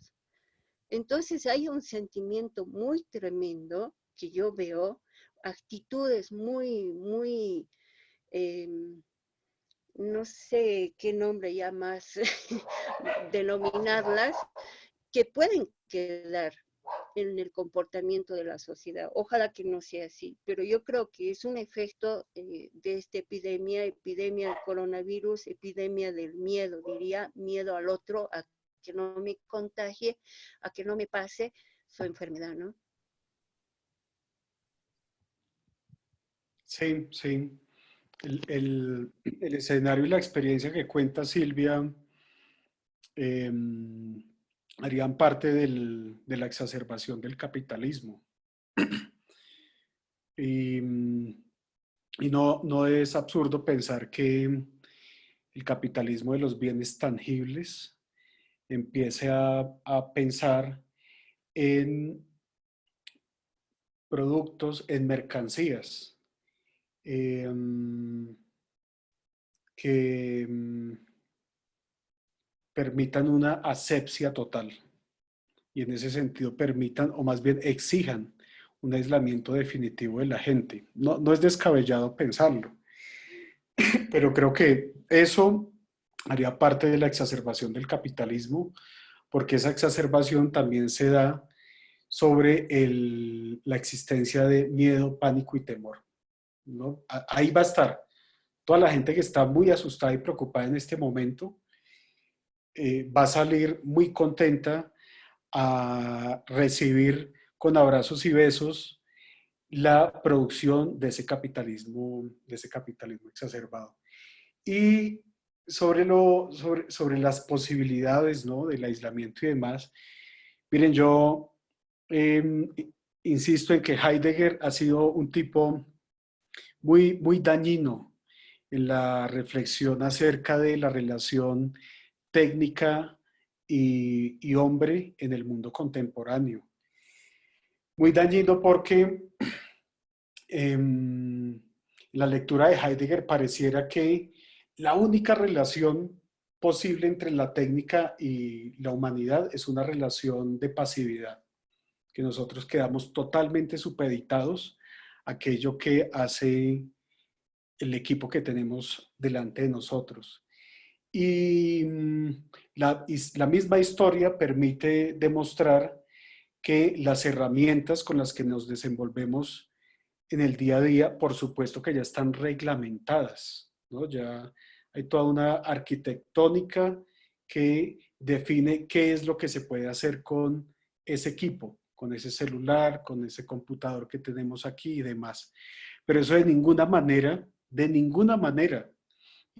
Entonces hay un sentimiento muy tremendo que yo veo, actitudes muy, muy, no sé qué nombre ya más denominarlas, que pueden quedar en el comportamiento de la sociedad. Ojalá que no sea así, pero yo creo que es un efecto de esta epidemia del coronavirus, epidemia del miedo, diría, miedo al otro, a que no me contagie, a que no me pase su enfermedad, ¿no? Sí, sí. El escenario y la experiencia que cuenta Silvia harían parte de la exacerbación del capitalismo. Y no es absurdo pensar que el capitalismo de los bienes tangibles empiece a pensar en productos, en mercancías que permitan una asepsia total y en ese sentido permitan o más bien exijan un aislamiento definitivo de la gente. No es descabellado pensarlo, pero creo que eso haría parte de la exacerbación del capitalismo, porque esa exacerbación también se da sobre la existencia de miedo, pánico y temor, ¿no? Ahí va a estar toda la gente que está muy asustada y preocupada en este momento, va a salir muy contenta a recibir con abrazos y besos la producción de ese capitalismo exacerbado. Y sobre las posibilidades, ¿no?, del aislamiento y demás, miren, yo insisto en que Heidegger ha sido un tipo muy, muy dañino en la reflexión acerca de la relación técnica y hombre en el mundo contemporáneo. Muy dañino porque la lectura de Heidegger pareciera que la única relación posible entre la técnica y la humanidad es una relación de pasividad, que nosotros quedamos totalmente supeditados a aquello que hace el equipo que tenemos delante de nosotros. Y la misma historia permite demostrar que las herramientas con las que nos desenvolvemos en el día a día, por supuesto que ya están reglamentadas, ¿no? Ya hay toda una arquitectónica que define qué es lo que se puede hacer con ese equipo, con ese celular, con ese computador que tenemos aquí y demás. Pero eso de ninguna manera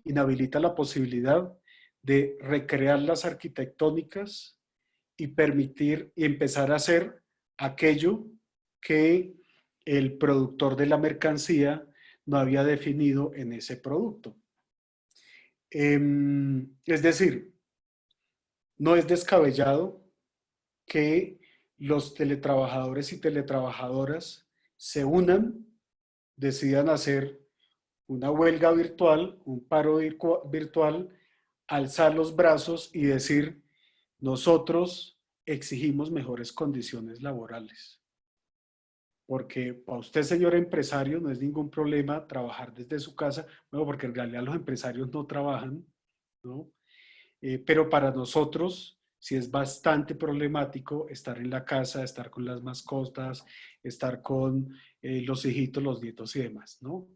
inhabilita la posibilidad de recrear las arquitectónicas y permitir y empezar a hacer aquello que el productor de la mercancía no había definido en ese producto. Es decir, no es descabellado que los teletrabajadores y teletrabajadoras se unan, decidan hacer una huelga virtual, un paro virtual, alzar los brazos y decir, nosotros exigimos mejores condiciones laborales. Porque para usted, señor empresario, no es ningún problema trabajar desde su casa, bueno, porque en realidad los empresarios no trabajan, ¿no? Pero para nosotros sí es bastante problemático estar en la casa, estar con las mascotas, estar con los hijitos, los nietos y demás, ¿no?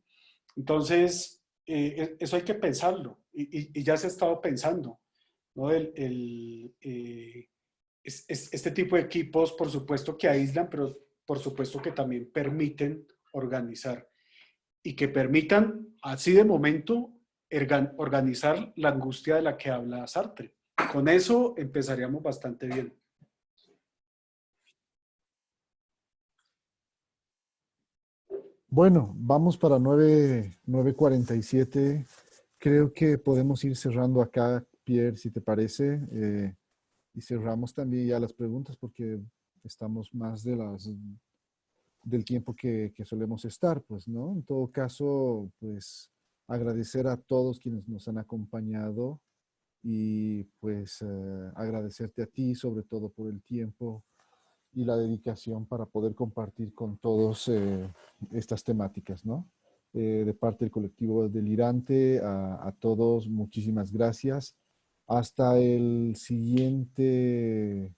Entonces, eso hay que pensarlo y ya se ha estado pensando, ¿no? Este tipo de equipos, por supuesto que aíslan, pero por supuesto que también permiten organizar y que permitan, así de momento, organizar la angustia de la que habla Sartre. Con eso empezaríamos bastante bien. Bueno, vamos para 9:47. Creo que podemos ir cerrando acá, Pierre, si te parece. Y cerramos también ya las preguntas porque estamos más del tiempo que solemos estar, pues, ¿no? En todo caso, pues, agradecer a todos quienes nos han acompañado y, pues, agradecerte a ti, sobre todo por el tiempo y la dedicación para poder compartir con todos estas temáticas, ¿no? De parte del colectivo Delirante, a todos, muchísimas gracias. Hasta el siguiente,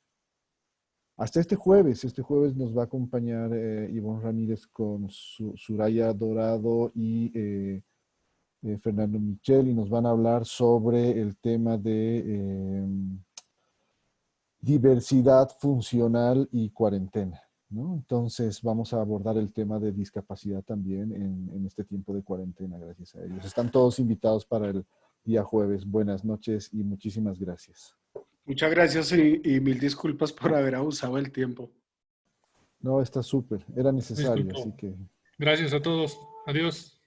hasta este jueves. Este jueves nos va a acompañar Ivonne Ramírez con Suraya Dorado y Fernando Michel y nos van a hablar sobre el tema de diversidad funcional y cuarentena, ¿no? Entonces vamos a abordar el tema de discapacidad también en este tiempo de cuarentena, gracias a ellos. Están todos invitados para el día jueves. Buenas noches y muchísimas gracias. Muchas gracias y mil disculpas por haber abusado del tiempo. No, está súper. Era necesario, Disculpo. así que... Gracias a todos. Adiós.